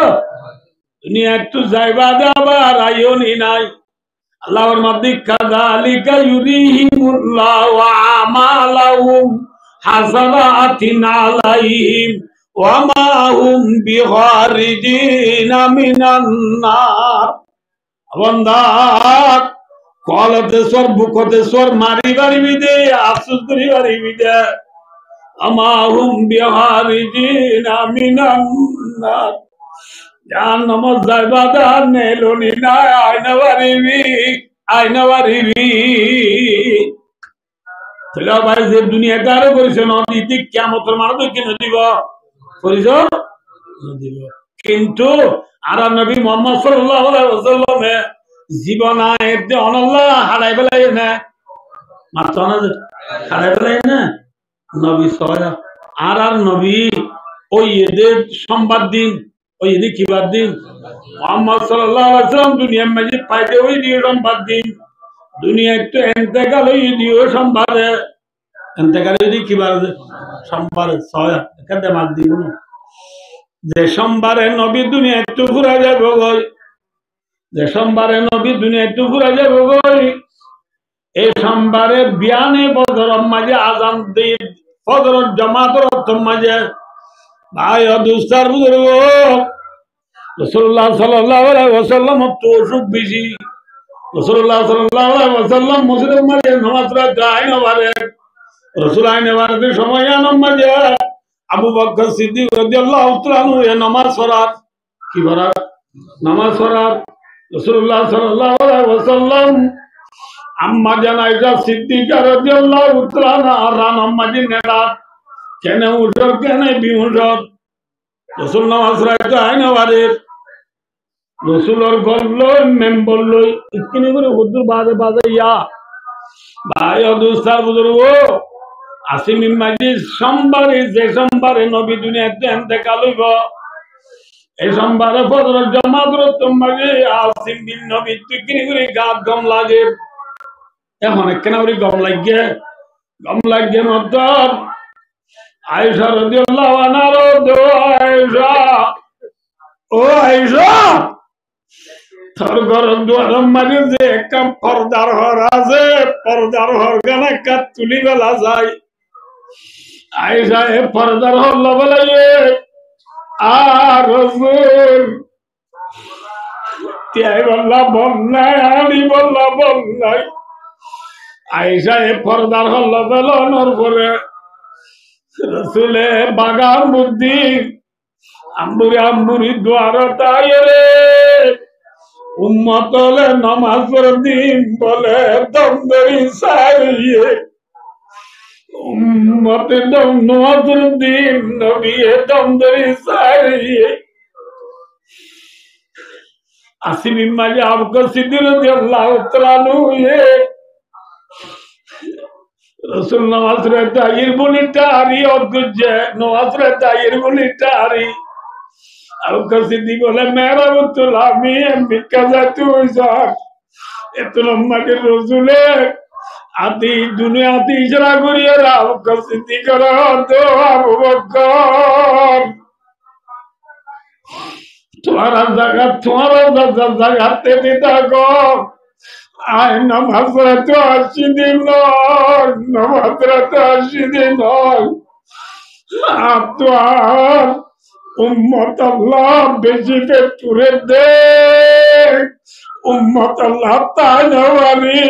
দুনিয়া একটু যাইবা আবার আইও নি নাই আল্লাহর মধ্যে কাযালিকা ইউরিহিমুল্লাহু আমালাহুম হাসানাতিন আলাইহিম ওয়া মা হুম বিখারিজিনা মিনান নার বান্দা কলতেশ্বর বুকতেশ্বর মারি বাড়ি বিদে আফসোস করি বাড়ি বিদে আমা হুম বিখারিজিনা মিনান নার জান নমজ যাইবাদা নেলনি না আয়না বাড়িবি তাহলে ভাই যে দুনিয়াতে আরো করেছে নদীতে কিয়ামতের মানুষ কিনে দিব করিস দিব কিন্তু আর নবী মোহাম্মদ সাল্লাল্লাহু আলাইহি ওয়াসাল্লাম জীবন আয়তে অনল্লাহ হারাই ফেলাই না মাত্র না হারাই ফেলাই না নবী সয়া আর নবী ওই এদের সংবাদ দিন ওই এদের কিবার দিন মোহাম্মদ সাল্লাল্লাহু আলাইহি ওয়াসাল্লাম দুনিয়ার মাঝে পাইতে ওই দিয়ে সংবাদ দিন দুনিয়া একটু এন্তেকাল ওই দিও সংবাদে এন্তেকাল ওই কিবার সংবাদ সয়া এখানে মাত দিব না যে সোমবারে নবী দুনিয়া একটু ঘুরা যাবে গই যে সোমবারে নবী দুনিয়া একটু ঘুরা যাবে গই এই সোমবারে বিয়ানে বদর মাঝে আজান দি ফজর জামাতের মাঝে ভাই দুস্তার বুজুর্গ রাসূলুল্লাহ সাল্লাল্লাহু আলাইহি ওয়াসাল্লাম তো অসুখ বেশি রাসূলুল্লাহ সাল্লাল্লাহু আলাইহি ওয়াসাল্লাম মসজিদের মাঝে নামাজ পড়তে আইনা বারে রাসূল আইনা বারে সময় নামাজে আবু বকর সিদ্দিক রাদিয়াল্লাহু তাআলা আনহু নামাজ পড়ার কি পড়ার নামাজ পড়ার রাসূলুল্লাহ সাল্লাল্লাহু আলাইহি ওয়াসাল্লাম আম্মা জান আয়েশা সিদ্দিকা রাদিয়াল্লাহু তাআলা আনহা নামাজে নেলা কেন উঠর কেন বিউঠর রাসূল নামাজ পড়াইতে আইনা বারে রাসূলের গল্ল মেম্বর লই ইকিনি করে হুজুর বাজে বাজে ইয়া ভাই দুস্তার বুজুর্গ আসিমিন মাঝে সোমবারে যে সোমবারে নবী দুনিয়াতে ইন্তেকাল হইব এই সোমবারে ফজর জামাত মাঝে আসিম বিন নবী তিকিনি করে গাত গম লাগে এমন কেন করে গম লাগে মতলব আয়েশা রাদিয়াল্লাহু আনহা আয়েশা ও আয়েশা তোর ঘর দুয়ার মাঝে যে একটা পর্দার ঘর আছে পর্দার ঘর গানা কাট তুলি বেলা যায় আয়েশা এ পর্দার হল বলে আর রাসূল তাই বললা বন্নাই আনি বললা বন্নাই আয়েশা এ পর্দার হল বলে নর পরে রাসূলে বাগান বুদ্ধি আম্বুরি দ্বার তাই রে উম্মতলে নামাজ পড় দিন বলে দমদরি সারিয়ে উম্মতে দম নামাজের দিন নবী দমদরি সারিয়ে আসিম মাঝে আবু বকর সিদ্দিক রাদিয়াল্লাহু তাআলা আনহু রাসূল নামাজ পড়তে আইর বলিটা আরি অদ্গুজে নামাজ পড়তে আইর বলিটা আরি আবু বকর সিদ্দিক বলে মেরা বুতুল্লাহ আমি বিকাজা তুই যার এত লম্বা কে রাসূলে আদি দুনিয়াতে ইজরা করিয়া আবু বকর সিদ্দিক তো আবু বকর তোমারা জায়গাতে দিতা গো আয় নামাজ পড়তে 80 দিন নামাজ পড়তে 80 দিন আপনার উম্মত আল্লাহ বেশি পে তুরে দে উম্মত আল্লাহ তানওয়ারি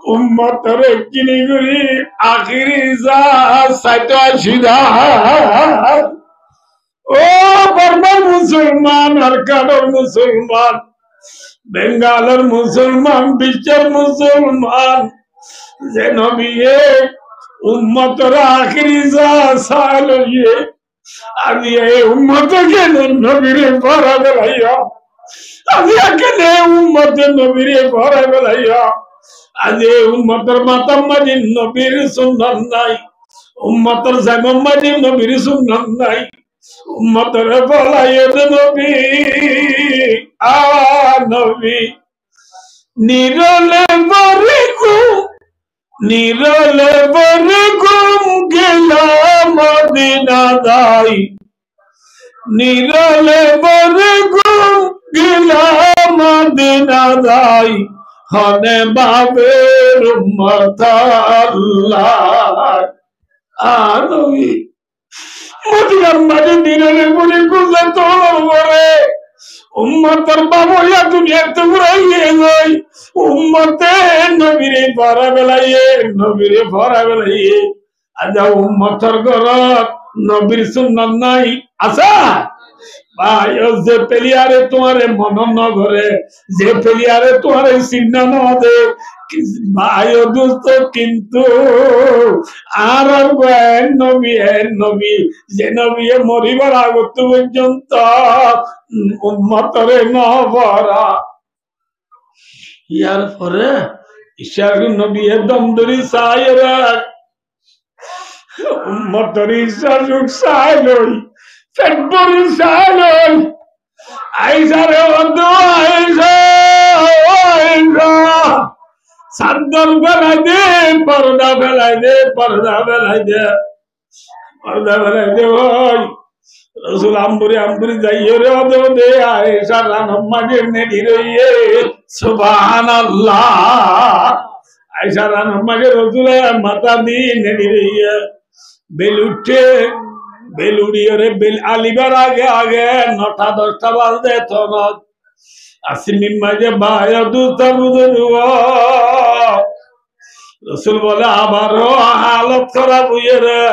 উম্মত রে কিনি গরি আখিরি যা সাইটা সিধা ও বর্মার মুসলমান আর কাডর মুসলমান বেঙ্গালের মুসলমান বিশ্বের মুসলমান যে নবী উম্মতের আখিরি যা সালিয়ে আজি এই উম্মতকে নবীরে ভরা বেলাইয়া আজি এখানে উম্মতের নবীরে ভরা বেলাইয়া আজি এই উম্মতের মাতাম মাঝে নবীর সুন্নাত নাই উম্মতের জামাম মাঝে নবীর সুন্নাত নাই উম্মতরে বলাইয়ে দে নবী, আ নবী, নিরলে বরে ঘুম, নিরলে বরে ঘুম গেলাম মদিনা যাই, নিরলে বরে ঘুম গেলাম মদিনা যাই, হনে বাবের উম্মত আল্লাহ। নবী মদিনার মাঝে নিরলে বরে ঘুরলে তোর বরে উম্মতের বাবুয়া দুনিয়াতে ঘুরাইয়ে যাই, উম্মতে নবীরে ভরা বেলাইয়ে, নবীরে ভরা বেলাইয়ে। আজা উম্মতের ঘরত নবীর সুন্নাত নাই আছা ভাই, যে পেলিয়ারে তোমারে মনন নগরে, যে পেলিয়ারে তোমারে চিন্তা ন দে ভাই দোস্ত, কিন্তু আর নবী নবী যে নবী মরিবার আগত পর্যন্ত উম্মতরে নবরা। ইয়ার পরে ঈশার নবী দম ধরি সাইরা উম্মতরে ঈশা সুখ সাইলই ফেব্রুয়ারি সাইলই আইসারে বন্ধু আইসা আইসা সাদ্দর বেলাই দে, পর্দা বেলাই দে, পর্দা বেলাই দে, পর্দা বেলাই দে। ওই রসুল আম্বুরি আম্বুরি যাইয়ে রে দে দে আয়েশা রানম মাঝে নেডি রইয়ে সুবহানাল্লাহ। আয়েশা রানম মাঝে রসুলে মাথা দি নেডি রইয়ে বেল উঠে, বেল উড়িয়ে রে বেল আলিবার আগে আগে 9টা 10টা বাজতে তখন আসিমিন মাঝে বায়া দুটা বুঝে রসুল বলে আবারও হালত খারাপ হইয়ে রে,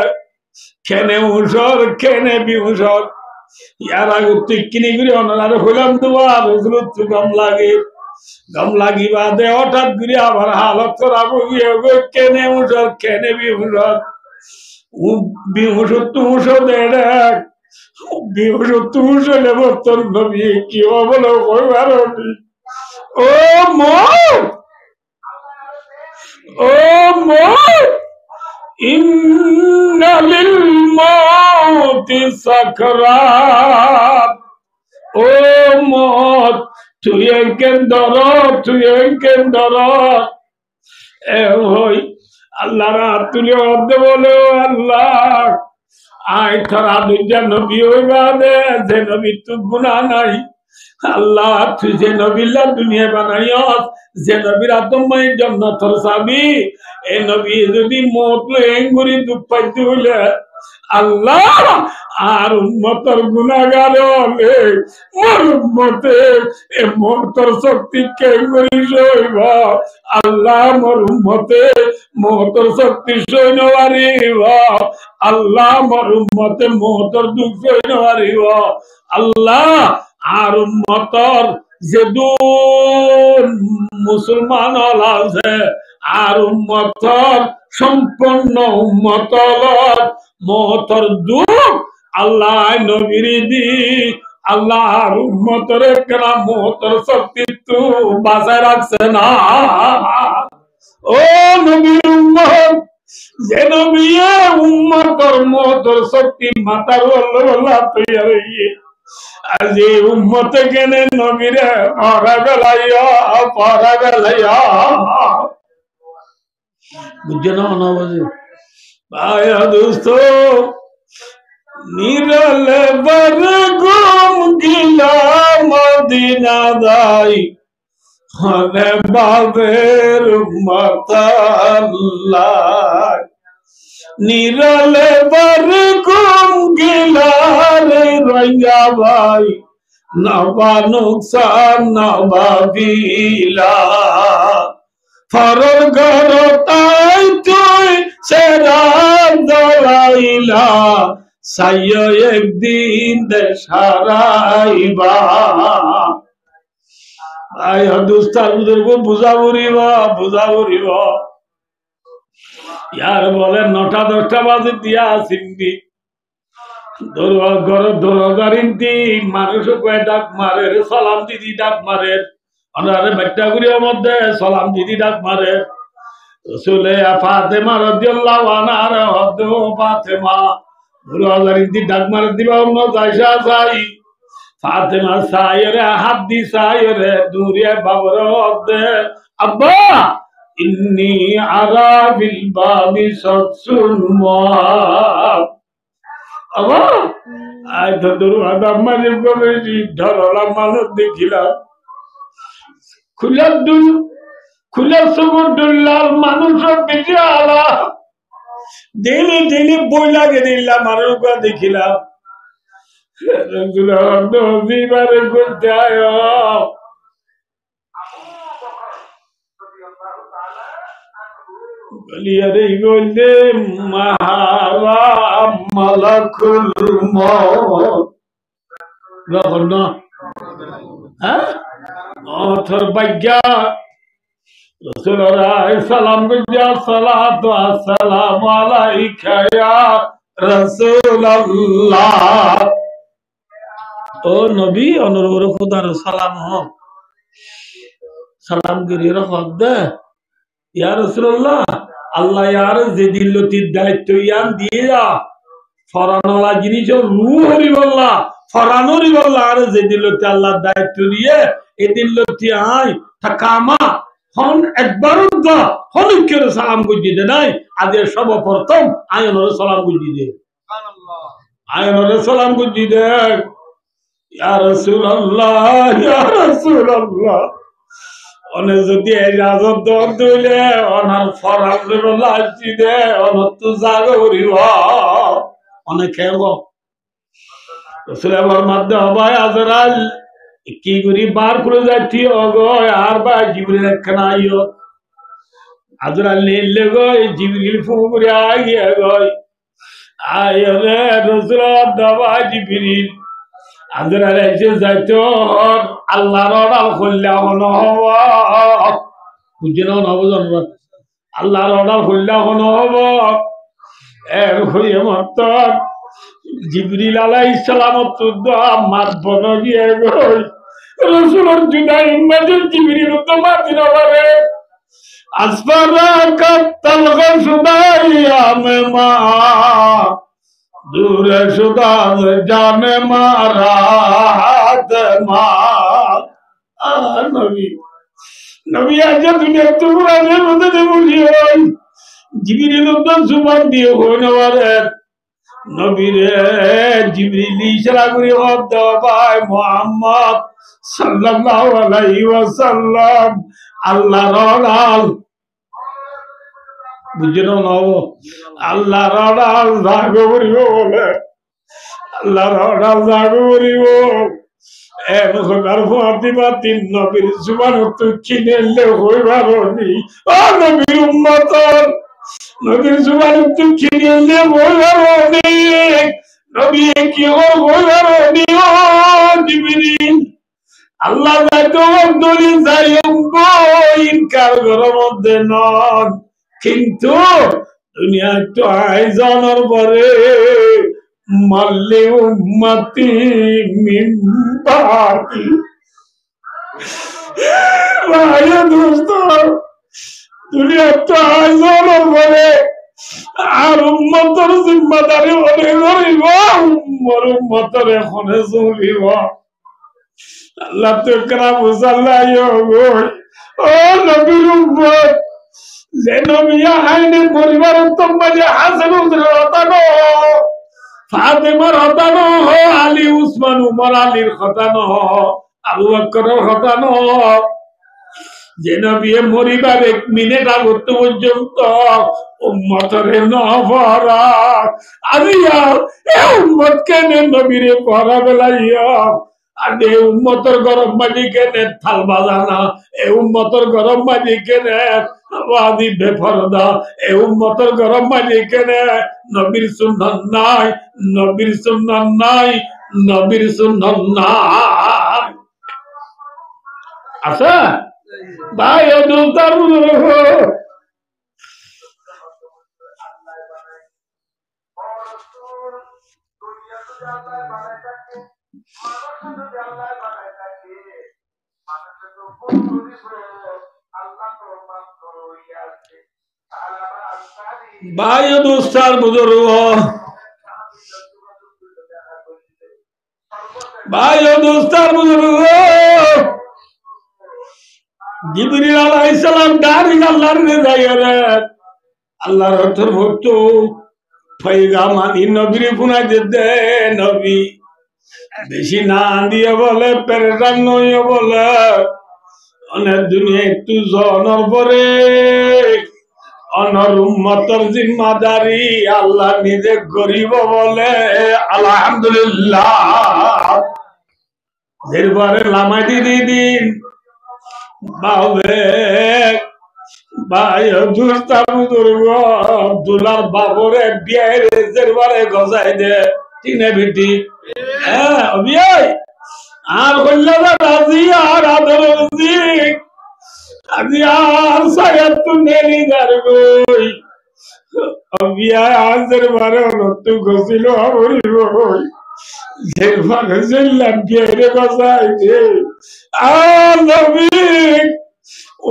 কেনে উসর কেনে বিউসর ইয়ার আগে তুই কিনে ঘুরে অনার হইলাম তোমার রসুল তুই গম লাগে, গম লাগি বাদে হঠাৎ ঘুরে আবার হালত খারাপ হইয়ে কেনে উসর কেনে বিউসর, বিউসর তুষ দেখ বিউস তুষ বর্তন নবী কি বলো কইবার ও মত, ও মত, ইন্না লিল মৌতি সাকরাত, ও মত তুই একেন ধর, তুই একেন ধর। এ হই আল্লাহ রাত তুলে অর্ধে বলে আল্লাহ আয় তারা দুইটা নবী হইবা দে, যে নবী তু গুনাহ নাই। আল্লাহ তুই যে নবীলা দুনিয়া বানাইস, যে নবীর আদমাই জান্নাতের চাবি, এই নবী যদি মত লেঙ্গুরি দুঃখ পাইতে হইলে আল্লাহ আর উম্মতের গুনাহগার হলে মোর উম্মতে এ মহতর শক্তি কে করি সইব, আল্লাহ মোর উম্মতে মহতর শক্তি সইন পারিব, আল্লাহ মোর উম্মতে মহতর দুঃখ সইন পারিব। আল্লাহ আর উম্মতর যে মুসলমান আছে আর উম্মতর সম্পূর্ণ উম্মতর মহতর দুঃখ আল্লাহ নবীর দি, আল্লাহ আর উম্মতর কেনা মহতর শক্তি তু বাঁচায় রাখছে না। ও নবীর উম্মত, যে নবী উম্মতর মহতর শক্তি মাতার আল্লাহ তৈরি হইয়ে আজি উম্মতে কেনে নবীরে পরা বেলাইয়া, পরা বেলাইয়া বুঝছো না অনাবাজে ভাইয়া দোস্ত, নিরলে বার ঘুম গিলা মদিনা যাই, হনে বাবের উম্মত আল্লাহ, নিরলে বার ঘুম গিলা রে রইয়া ভাই, নবা নুকসান নবা বিলা, ফরর ঘর তাই তুই সেরা দলাইলা, সাইয় একদিন দেশারাইবা। ভাই হিন্দুস্তান বুঝা বুঝিবা, বুঝা বুঝিব ইয়ার বলে 9টা 10টা বাজে দিয়া সিন্দি ঘর দরজার ইন্তি মানুষ কয়ে ডাক মারে, সালাম দিদি ডাক মারে, ওনারে বাচ্চাগুলির মধ্যে সালাম দিদি ডাক মারে। রসুলে ফাতেমা রাদিয়াল্লাহু আনহা হদ ফাতেমা গুরু হাজার ইন্দি ডাক মারে দিবা অন্য যাইসা যাই ফাতেমা সাইরে হাত দি সাইরে দূরে বাবর দে আব্বা ইন্নি আরা বিল বাবি শামসুল মা আব্বা আই তো দরওয়াজা মাঝে গবেছি ধরলা মানুষ দেখিলাম খুলে সমুদ্রলাল মানুষ বিজালা দিলি দিলি বই লাগে দিলাম মানুষ দেখিলাম জীবনে করতে গলিয়ারে গলে মাহারা মালাকুল মৌত হ্যাঁ অথর বাগ্যা রাসূলুল্লাহ সালাম গুজা সালাতু আসসালামু আলাইকা ইয়া রাসূলুল্লাহ ও নবী অনুরোধ খোদার সালাম হোক সালাম গিরি রহত দে ইয়া রাসূলুল্লাহ আল্লাহ ইয়ার যে দিল্লতির দায়িত্ব ইয়ান দিয়ে যা ফরানোলা জিনিস রূহ হরিবল্লাহ ফরানো হরিবল্লাহ আর যে দিল্লতি আল্লাহর দায়িত্ব দিয়ে এই দিল্লতি আই থাকামা হন একবার হন করে সালাম গুজি দে নাই আদের সর্বপ্রথম আয়নরে সালাম গুজি দে আয়নরে সালাম গুজি দে ইয়া রাসূলুল্লাহ ইয়া রাসূলুল্লাহ অনে যদি ইজাজত দর দিলে অনার ফরাজ লাজি দে অনত জাগরিব অনেক খেব রাসূল আমার মধ্যে হবাই আজরাল কি করি বার করে যাচ্ছি অগয় আর বা জিবরিল একখানা আইও আজরাল নিলে গয় জিবরিল ফুগুরে আইয়ে গয় আইও রে রাসূল দাবা জিবরিল আজরাল এসে যাইতো আল্লাহর অর্ডার করলে হন হওয়া বুঝে না হবো জানবা আল্লাহর অর্ডার করলে হন হব এর হয়ে মত জিবরিল আলাইহিস সালামত আমার বন গিয়ে গই রাসূলের জুদাই মাঝে জিবরিল তো মাতিন পারে আসফারা কাতাল গসদাই আমে মা দূরে সুদান জানে মারাত মা নবী নবী আজ দুনিয়া তো কোরআনের মধ্যে বলি হয় জিবরিল তো জুবান দিয়ে হইনা পারে নবীরে জিবরিল ইশারা করে শব্দ পায় মুহাম্মদ সাল্লাল্লাহু আলাইহি ওয়াসাল্লাম আল্লাহর রাল বুঝলো না আল্লাহর রাল জাগো করিব বলে আল্লাহর রাল জাগো করিব এর খোদার ফাতিমা নবীর জুবান তো কিনেলে হইবারনি ও নবীর উম্মত নবীর জুবান তো কিনেলে হইবারনি নবী কি হইবারনি ও জিবরিল আল্লাহ যাইতো দলি যাইম গো ইনকার করার মধ্যে নন কিন্তু দুনিয়া তো আয়োজনের পরে মাল্লি উম্মতি মিম্বাতি ভাই দোস্ত দুনিয়া তো আয়োজনের পরে আর উম্মতের জিম্মাদারি অনেক করিব উম্মতের এখনে চলিব আল্লাহ তো করা মুসাল্লাই ও নবীর উম্মত যে নবিয়া আইনে পরিবারের তোমাজে হাসান হতানো ফাতেমার হতানো আলী উসমান উমর আলীর হতানো আবু বকরের হতানো যে নবী মরিবার 1 মিনিট আগত পর্যন্ত উম্মতরে নভরা আরিয়া এ উম্মত কেন নবীরে পড়া বেলাইয়া আরে উম্মতর গরম মাঝি কেনে থাল বাজানা এ উম্মতর গরম মাঝি কেনে ওয়াদি বেফরদা এ উম্মতর গরম মাঝি কেনে নবীর সুন্নাত নাই নবীর সুন্নাত নাই নবীর সুন্নাত নাই আচ্ছা ভাই ও দোস্তার ভাই ও দোস্তার বুজুর্গ ভাই ও দোস্তার বুজুর্গ, জিবরিল আলাইহিস সালাম ডারিন আল্লাহর রেজাইরে আল্লাহর অর্থর ভক্ত পয়গামানি নবীর পুনা দে নবী বেশি না দিয়ে বলে পেরেশান নয় বলে অনেক দুনিয়া একটু জনর পরে অনর উম্মতর জিম্মাদারি আল্লাহ নিজে গরিব বলে আলহামদুলিল্লাহ এরপরে লামাই দিন বাবে ভাই দুলার বাবরে বিয়ের এরপরে গজাই দে ঠিক না বেটি হ্যাঁ অবিয়াই আর হইল রাজি আর আদর আজি আর সায়াত নেলি দারগই অবিয়াই আজের বারে নতু গছিল আমরি বই যেরপরে জিল্লা বিয়ের গজাই দে আর নবী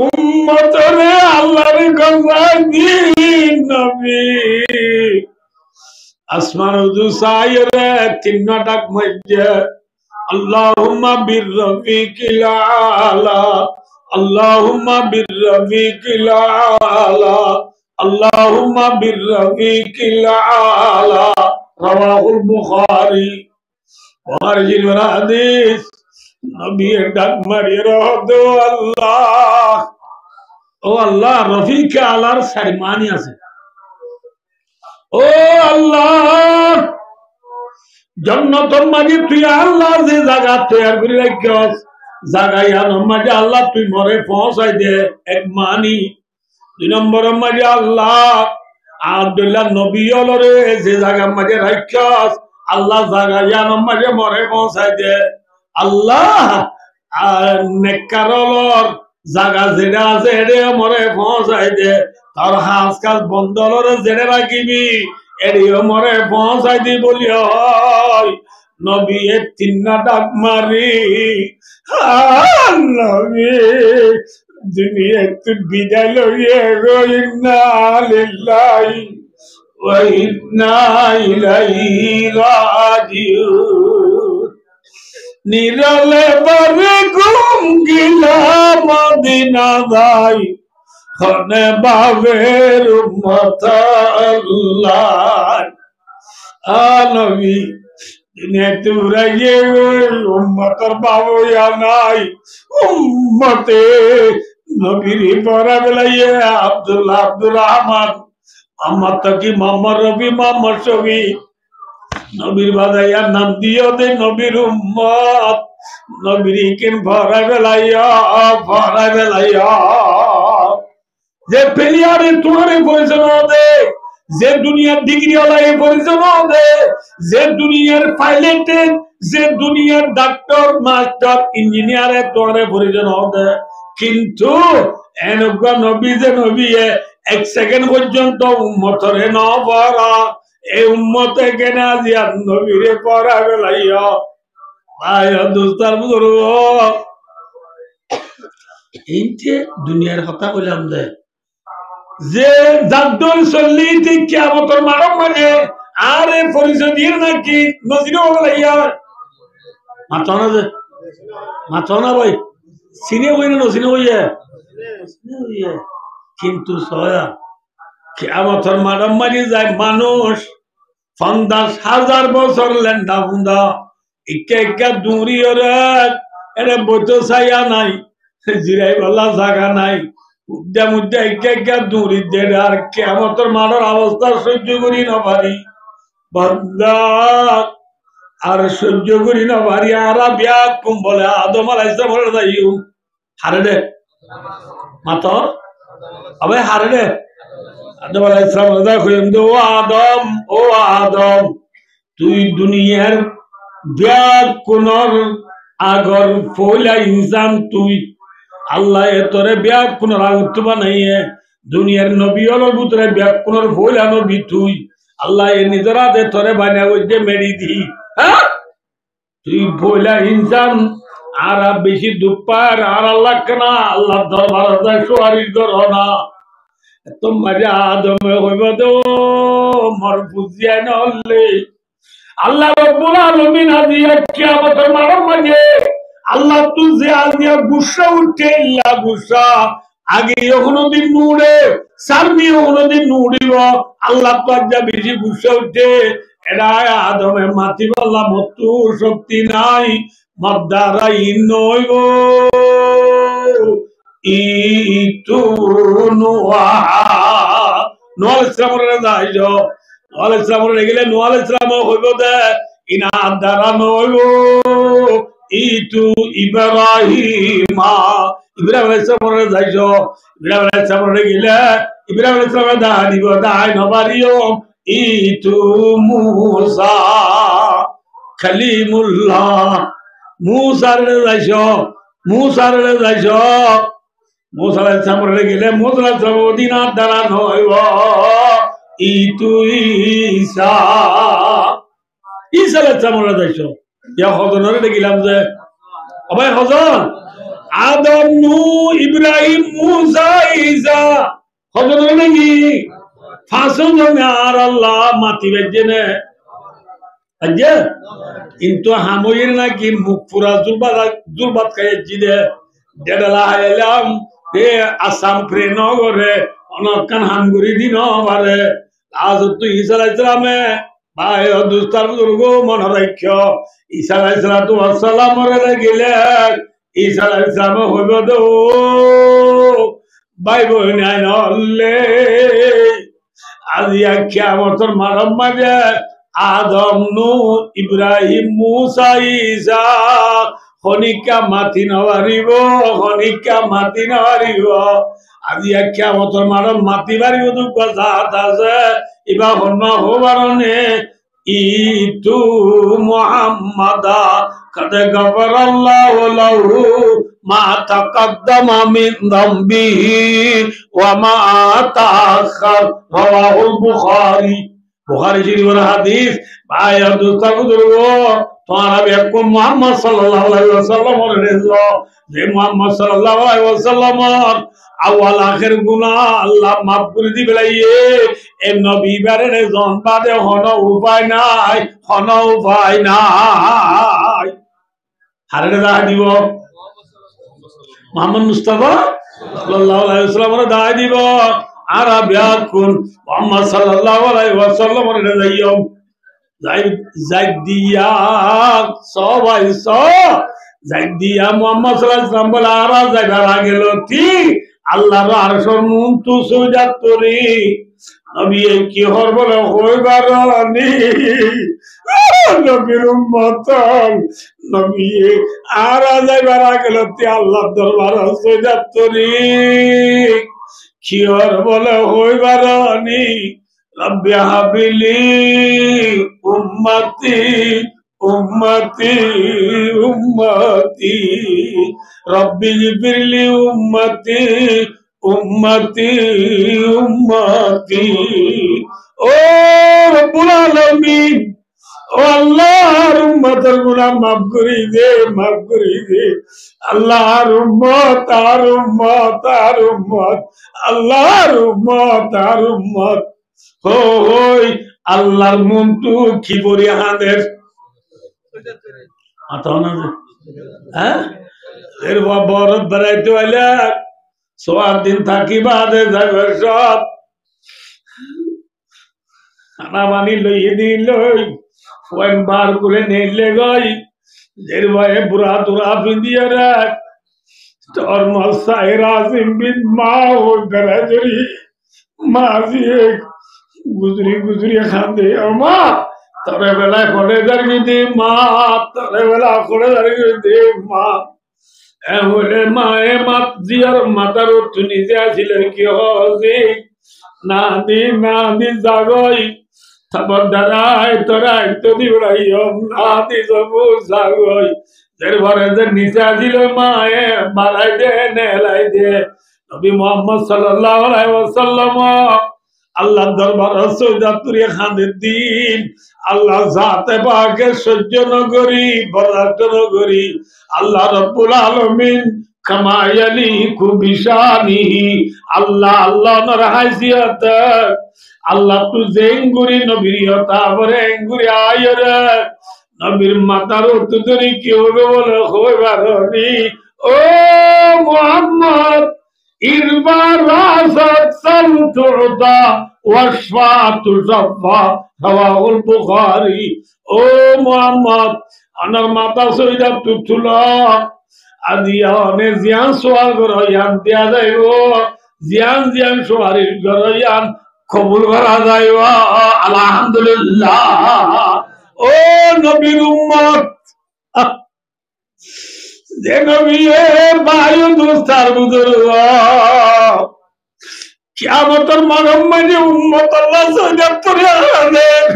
উম্মতরে আল্লাহর গজাই দিন নবী আসমান উদু সাইরে তিন ডাক মধ্যে আল্লাহুম্মা বিরফিকিল আলা আল্লাহুম্মা বিরফিকিল আলা আল্লাহুম্মা বিরফিকিল আলা রাওয়াহুল বুখারী বুখারীর হাদিস নবী ডাক মারিয়ে রহদো আল্লাহ ও আল্লাহ রফিক আলার সারমানি আছে ও আল্লাহ জান্নাতের মাঝে তুই আল্লাহ যে জায়গা তৈরি করে রাখিস জায়গায় মাঝে আল্লাহ তুই মরে পৌঁছাই দে এক মানি দুই নম্বরের মাঝে আল্লাহ আব্দুল্লাহ নবী অলরে যে জায়গার মাঝে রাখিস আল্লাহ জায়গায় মাঝে মরে পৌঁছাই দে আল্লাহ নেককারলর জায়গা যেটা আছে এড়ে মরে পৌঁছাই দে তার হাজ কাজ বন্ধলরে জেনে রাখিবি এড়িও মরে পৌঁছাই দি বলি হয় নবী এ তিন্না ডাক মারি নবী দুনিয়া একটু বিদায় লইয়ে গো ইন্না লিল্লাহি ওয়া ইন্না ইলাইহি রাজিউন নিরলে বারে ঘুম গিলা মদিনা যাই খনে বাবের উম্মত আল্লাহ নবী দুনিয়া তুরাইয়ে উম্মতর বাবু ইয়া নাই উম্মতে নবীর পরা বেলাইয়ে আব্দুল্লাহ আব্দুর রহমান মোহাম্মদ তকি মোহাম্মদ রবি মোহাম্মদ শফি নবীর বাদাইয়া নাম দিও দে নবীর উম্মত নবীর কেন ভরা বেলাইয়া যে প্লেয়ারে তোমারে পরিচয় দে যে দুনিয়ার ডিগ্রি ওলাই পরিচয় দে যে দুনিয়ার পাইলট যে দুনিয়ার ডাক্তার মাস্টার ইঞ্জিনিয়ারে তোমারে পরিচয় দে কিন্তু এনেকুৱা নবী যে নবী এক সেকেন্ড পর্যন্ত উম্মতরে ন পড়া এই উম্মতে কেন আজি আর নবীরে পড়া বেলাইয়া ভাই দোস্তার বুজুর্গ এই যে দুনিয়ার কথা কইলাম যে জাদ্দুল সল্লিতি কিয়ামতের মারম মানে আরে পরিচয় দিয়ে নাকি নজিরও বেলাইয়া মাথা না ভাই সিনে হই না নসিনে হইয়া কিন্তু সয়া কিয়ামতের মারম মারি যায় মানুষ 50,000 বছর লেন্ডা বুন্দা ইকা দূরি ওরে এরে বইতো ছায়া নাই জিরাই বলা জায়গা নাই মুদ্দা ইকা দূরি দে আর কিয়ামতের মারার অবস্থা সহ্য করি না পারি বান্দা আর সহ্য করি না পারি আর বিয়া কুম বলে আদম আলাইহিস সালাম যাইও হারে দে মাতো আবে হারে দে আদম আলাইহিস সালাম কইম দো ও আদম তুই দুনিয়ার ব্যাগ কোনর আগর ফইলা ইনসান তুই আল্লাহ তোরে ব্যাগ কোনর আগত বানাইয়ে দুনিয়ার নবী হলোর ভিতরে ব্যাগ কোনর ফইলা নবী তুই আল্লাহ এ নিজরা দে তোরে বানা ওইতে মেরি দি হ্যাঁ তুই ফইলা ইনসান আর বেশি দুপার আর আল্লাহ কেনা আল্লাহ দরবার যায় সুয়ারিশ করো না তো মজা আদমে হইব তো মর বুঝিয়া নহলে আল্লাহ রব্বুল আলামিন আজিয়া কিয়ামতের মাঝে আল্লাহ তুঝে আজিয়া গুসা উঠে ইল্লা গুসা আগে কোনদিন নুড়ে সামনে কোনদিন নুড়িব আল্লাহ তো আজ্ঞা বেশি গুসা উঠে এরা আদমে মাতি বললা মতো শক্তি নাই মদ্দারা ইনইব ইতু নুহা নোয়াল ইসলামের যাইছো নোয়াল ইসলামের গেলে নোয়াল ইসলাম হইব দে ইনা দ্বারা নইব ইতু ইব্রাহিমা ইব্রাহিম আলাইহিস সালামের যাইছো ইব্রাহিম আলাইহিস সালামের গেলে ইব্রাহিম আলাইহিস সালামের দা দিব দাই নবারিও ইতু মুসা খলিমুল্লাহ মুসার যাইছো মুসার যাইছো মুসা আলাইহিস সালামের গেলে মুসা আলাইহিস সালাম দিনার দ্বারা নইব ইতু ঈসা ঈসা আলাইহিস সালামের যাইছো ইয়া হজনরে গেলাম যে আবাই হজন আদম নূহ ইব্রাহিম মুসা ঈসা হজনরে নাকি ফাঁসন জনে আর আল্লাহ মাতি বেজেনে আজ্জা কিন্তু হামইর নাকি মুখ পুরা জুলবাত খাইছি দে দেডলা হাইলাম এ আসাম প্রেনগরে অনকান হামগুরি দিন বারে আজ তো ঈসা আলাইহিস সালামে ভাই দুস্তার বুজুর্গ মনে রাখ্য ঈসা আলাইহিস সালামের গেলে ঈসা আলাইহিস সালাম হইব দো ভাই বোন আইনলে আজিয়া কিয়ামতের মারম মাঝে আদম নূহ ইব্রাহিম মুসা ঈসা খনিকা মাতি নবারিব খনিকা মাতি নবারিব আজিয়া কিয়ামতের মারম মাতি বারিব দুঃখ জাত আছে ইবা হন্য হবারনে ইতু মুহাম্মাদা কদ গফরাল্লাহু লাহু মা তাকদ্দামা মিন যামবিহি ওয়া মা তাআখার রাওয়াহুল বুখারী বুখারী শরীফের হাদিস ভাই দুস্তার বুজুর্গ তোমারা বেকুম মুহাম্মদ সাল্লাল্লাহু আলাইহি ওয়াসাল্লামের রেজো যে মুহাম্মদ সাল্লাল্লাহু আলাইহি ওয়াসাল্লামের আওয়াল আখির গুনাহ আল্লাহ মাফ করে দিবে লাইয়ে এ নবী বারে জন বাদে হন উপায় নাই হারে দা দিব মুহাম্মদ মুস্তাফা সাল্লাল্লাহু আলাইহি ওয়াসাল্লামের দা দিব আর বিয়াকুন মুহাম্মদ সাল্লাল্লাহু আলাইহি ওয়াসাল্লামের যাইও জাইদিয়া সবাই জাইদিয়া মুহাম্মদ সাল্লাল্লাহু আলাইহি ওয়াসাল্লাম বলা আর যাইবার আগেল ঠিক আল্লাহর আরশের মুনতু সুজাত করি নবী কি হর বলে হইবার নি নবীর উম্মত নবী আর যাইবার আগেল ঠিক আল্লাহর দরবার সুজাত করি কি হর বলে হইবার নি রব্বি হাবিলি উম্মতি উম্মতি উম্মতি রব্বি গফিরলি উম্মতি উম্মতি উম্মতি ও রব্বুল আলামিন ও আল্লাহর উম্মতের গুনাহ মাফ করে দে আল্লাহর উম্মত আর উম্মত আর উম্মত আল্লাহর উম্মত আর উম্মত হই আল্লাহর মন্তু কি বরি হাদের আতানা হ্যাঁ এর বরত বেড়াইতে হইলে সোয়ার দিন থাকি বাদে যাবে সব খানা বানি লইয়ে দিল ওই বার করে নিলে গই এর ভয়ে বুড়া তুরা পিন্দিয়ে রাখ তোর মশাইরা সিম্বিন মা ও বেড়াজরি মাঝি গুজরি গুজরি খান্দে ও মা তরে বেলায় করে দাঁড়িয়ে দে মা তরে বেলা করে দাঁড়িয়ে দে মা বলে মা এ মাত জিয়ার মাতার উঠু নিজে আসিলে কি হজি না দি জাগই তারপর দাঁড়াই তোরা একটু দিবড়াই না দি সবু জাগই এর ঘরে যে নিচে আসিল মা এ বাড়াই দে নেলাই দে নবী মুহাম্মদ সাল্লাল্লাহু আলাইহি ওয়াসাল্লাম আল্লাহ দরবার সৈয়দাতুরি খানের দিন আল্লাহ জাতে পাকে সহ্য নগরী বরদাস্ত নগরী আল্লাহ রব্বুল আলামিন কামায়ালি কুবিশানিহি আল্লাহ আল্লাহ নর হাইসিয়ত আল্লাহ তু জেঙ্গুরি নবীয়তা বরে এঙ্গুরি আয়রে নবীর মাতার উত্তরি কি হবে বলে হইবারনি ও মুহাম্মদ ইরবার রাসাত সালতুদা ওয়াশফা তুজাফা রাওয়াহুল বুখারী ও মুহাম্মদ আনার মাতা সইদা তুতুলা আদিয়া নে জিয়ান সোয়াল গরয়ান দিয়া যাইব জিয়ান জিয়ান সোয়ারির গরয়ান কবুল করা যাইব আলহামদুলিল্লাহ ও নবীর উম্মত যে নবী বায়ু দুস্তার বুজুর্গ কিয়ামতের মানব মাঝে উম্মত আল্লাহ সজাগ করে আনেন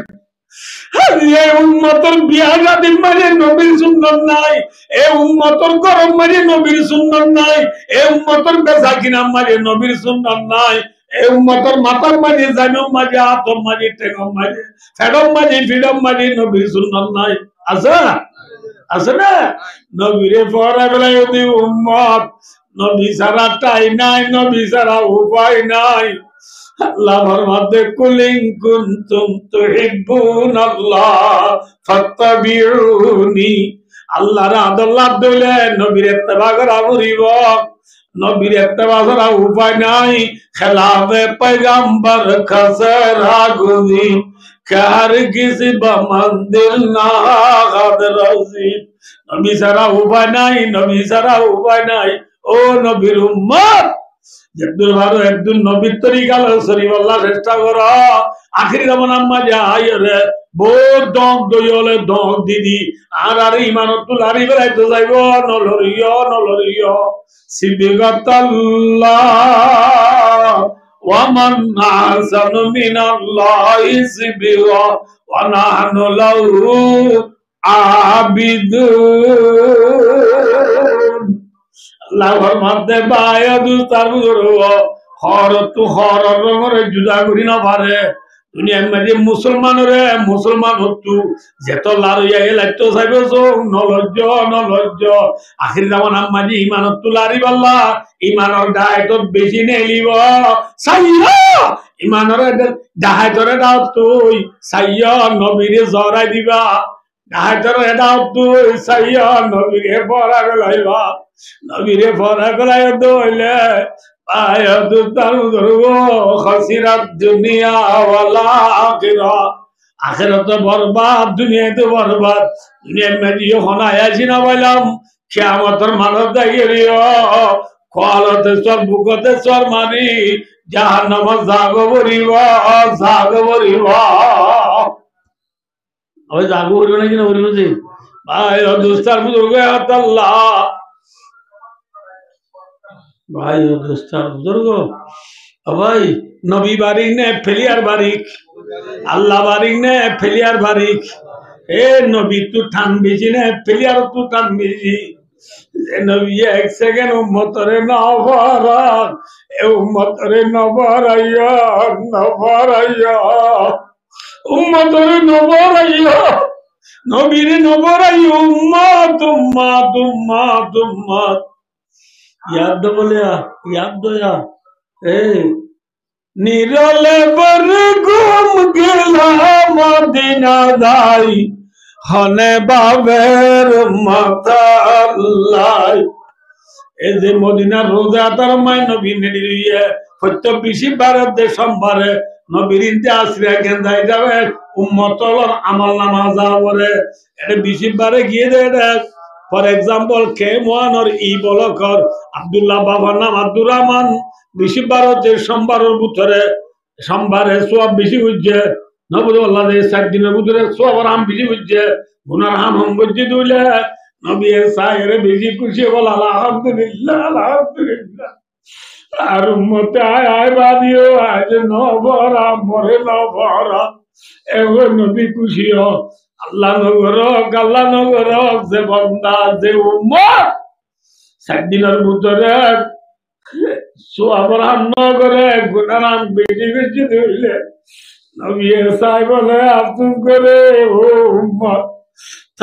এই উম্মতের বিয়া শাদীর মাঝে নবীর সুন্নাত নাই এই উম্মতের গরম মাঝে নবীর সুন্নাত নাই এই উম্মতের বেচা কিনার মাঝে নবীর সুন্নাত নাই এই উম্মতের মাথার মাঝে জানুম মাঝে হাতর মাঝে টেকম মাঝে ফেডম মাঝে ফিডম মাঝে নবীর সুন্নাত নাই আছে আছে না নবীরে পড়া বেলায় যদি উম্মত নবী ছাড়া টাই নাই নবী ছাড়া উপায় নাই আল্লাহ ফরমাতে কুলিন কুনতুম তুহিব্বুনাল্লাহ ফাত্তাবিউনি আল্লাহর আদল্লাহ দইলে নবীর ইত্তেবা করা পড়িব নবীর ইত্তেবা ছাড়া উপায় নাই খেলাফে পয়গম্বর খসরা গুজি কার কিসি বামন্দির না গাদর রজিদ নবী ছাড়া উপায় নাই নবী ছাড়া উপায় নাই ও নবীর উম্মত একদুল ভালো একদুল নবীর তরিকা শরীফ আল্লাহ চেষ্টা করো আখির জামান আম্মা যাই রে বহুত দক দইলে দক দিদি আর ইমানতুল হারি বেড়াইতে যাইব নলরিয় সিবিগাতাল্লাহ ওয়ামান আহসানু মিনাল্লাহি সিবিগা ওয়া নাহনু লাহু আবিদুন আল্লাহর মধ্যে বায়াদু তার বুজুর্গ হর তু হর রঙরে জুদা করি না পারে দুনিয়ার মাঝে মুসলমান হতু যেত লারিয়া এলাইতো চাইব নলজ্জ আখির জামান মাঝে ইমানত তুলারি পাল্লা ইমানৰ ডায়েটত বেশি নেলিব চাইয়া ইমানৰ ডায়েটরে দাও তুই চাইয়া নবীরে জরাই দিবা ডায়েটর এটাও তুই চাইয়া নবীরে পড়া গলাইবা নবীরে পড়া গলাই দইলে আয়াত তারুদরব খাসিরাত দুনিয়া ওয়াল আখিরা আখিরাত বরবাদ দুনিয়াতে বরবাদ দুনিয়ার মধ্যে যখন আয়াছি না বললাম কিয়ামতের মানব দাইরিও কলতে সর বুকতে সর মারি জাহান্নাম জাগবরিব ওই জাগবরিব নাকি না বরিব যে ভাই দোস্তার বুজুর্গ আল্লাহ ভাই দোস্তার বুজুর্গ ভাই নবী বারিক নে ফেলিয়ার বারিক আল্লাহ বারিক নে ফেলিয়ার বারিক এ নবী তু ঠান বেশি নে ফেলিয়ার তু ঠান বেশি নবী এক সেকেন্ড উম্মতরে নবরা এ উম্মতরে নবরাইয়া উম্মতরে নবরাইয়া নবীরে নবরাইয়া উম্মত याद बोलिया याद दोया ए निरले पर घूम गेला मदीना दाई हने बाबेर माताल्लाई ए जे मदीना रोजा तार माय नबी नेडिए প্রত্যেক বিশিবারে দে সোমবারে নবীর ইন্তেআসরে গেন্দাই যাবে উম্মতর আমল নামা যাবরে এটা বিশিবারে গিয়ে দে ফর এক্সাম্পল কে মোয়ানর ই বলকর আব্দুল্লাহ বাবার নাম আব্দুর রহমান বিশিবারে সোমবারের ভিতরে সোমবারে সওয়াব বেশি হইছে নবী আল্লাহ এই 7 দিনের ভিতরে সওয়াবের আম বেশি হইছে গুনার আম হইছে দুইলে নবী এর সাইরে বেশি খুশি বল আলহামদুলিল্লাহ আর উম্মতে আয় বাদিও আজ নবরা মরে নবরা এগো নবী খুশি হ আল্লাহ নগর যে বান্দা যে উম্মত 7 দিনের ভিতরে সোয়াবরাম নগরে গুনারাম বেশি বেশি ধরলে নবী সাহেব বলে আফসোস করে ও উম্মত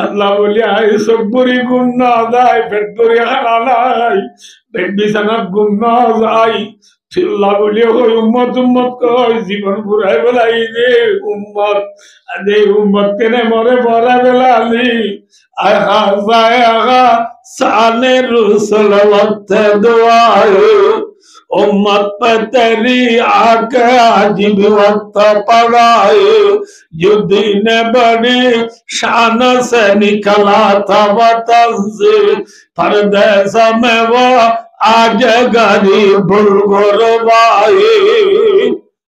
আল্লাহ বলি আই সব্বরি গুণ না যায় পেট ভরি খানা নাই পেট বিছানাত গুণ না যায় আল্লাহ বলি ওই উম্মত উম্মত কই জীবন পুরাই বেলাই দে উম্মত আদে উম্মত কেনে মরে মরা বেলা আলি আহা যায় আহা সানে রসুল ওয়াক্ত দুআয়ে उम्मत पे तेरी आके अजीब वक्त पड़ाए जो दिन बड़ी शान से निकला था वतन से परदेस में वो आज गरीब गुरबाए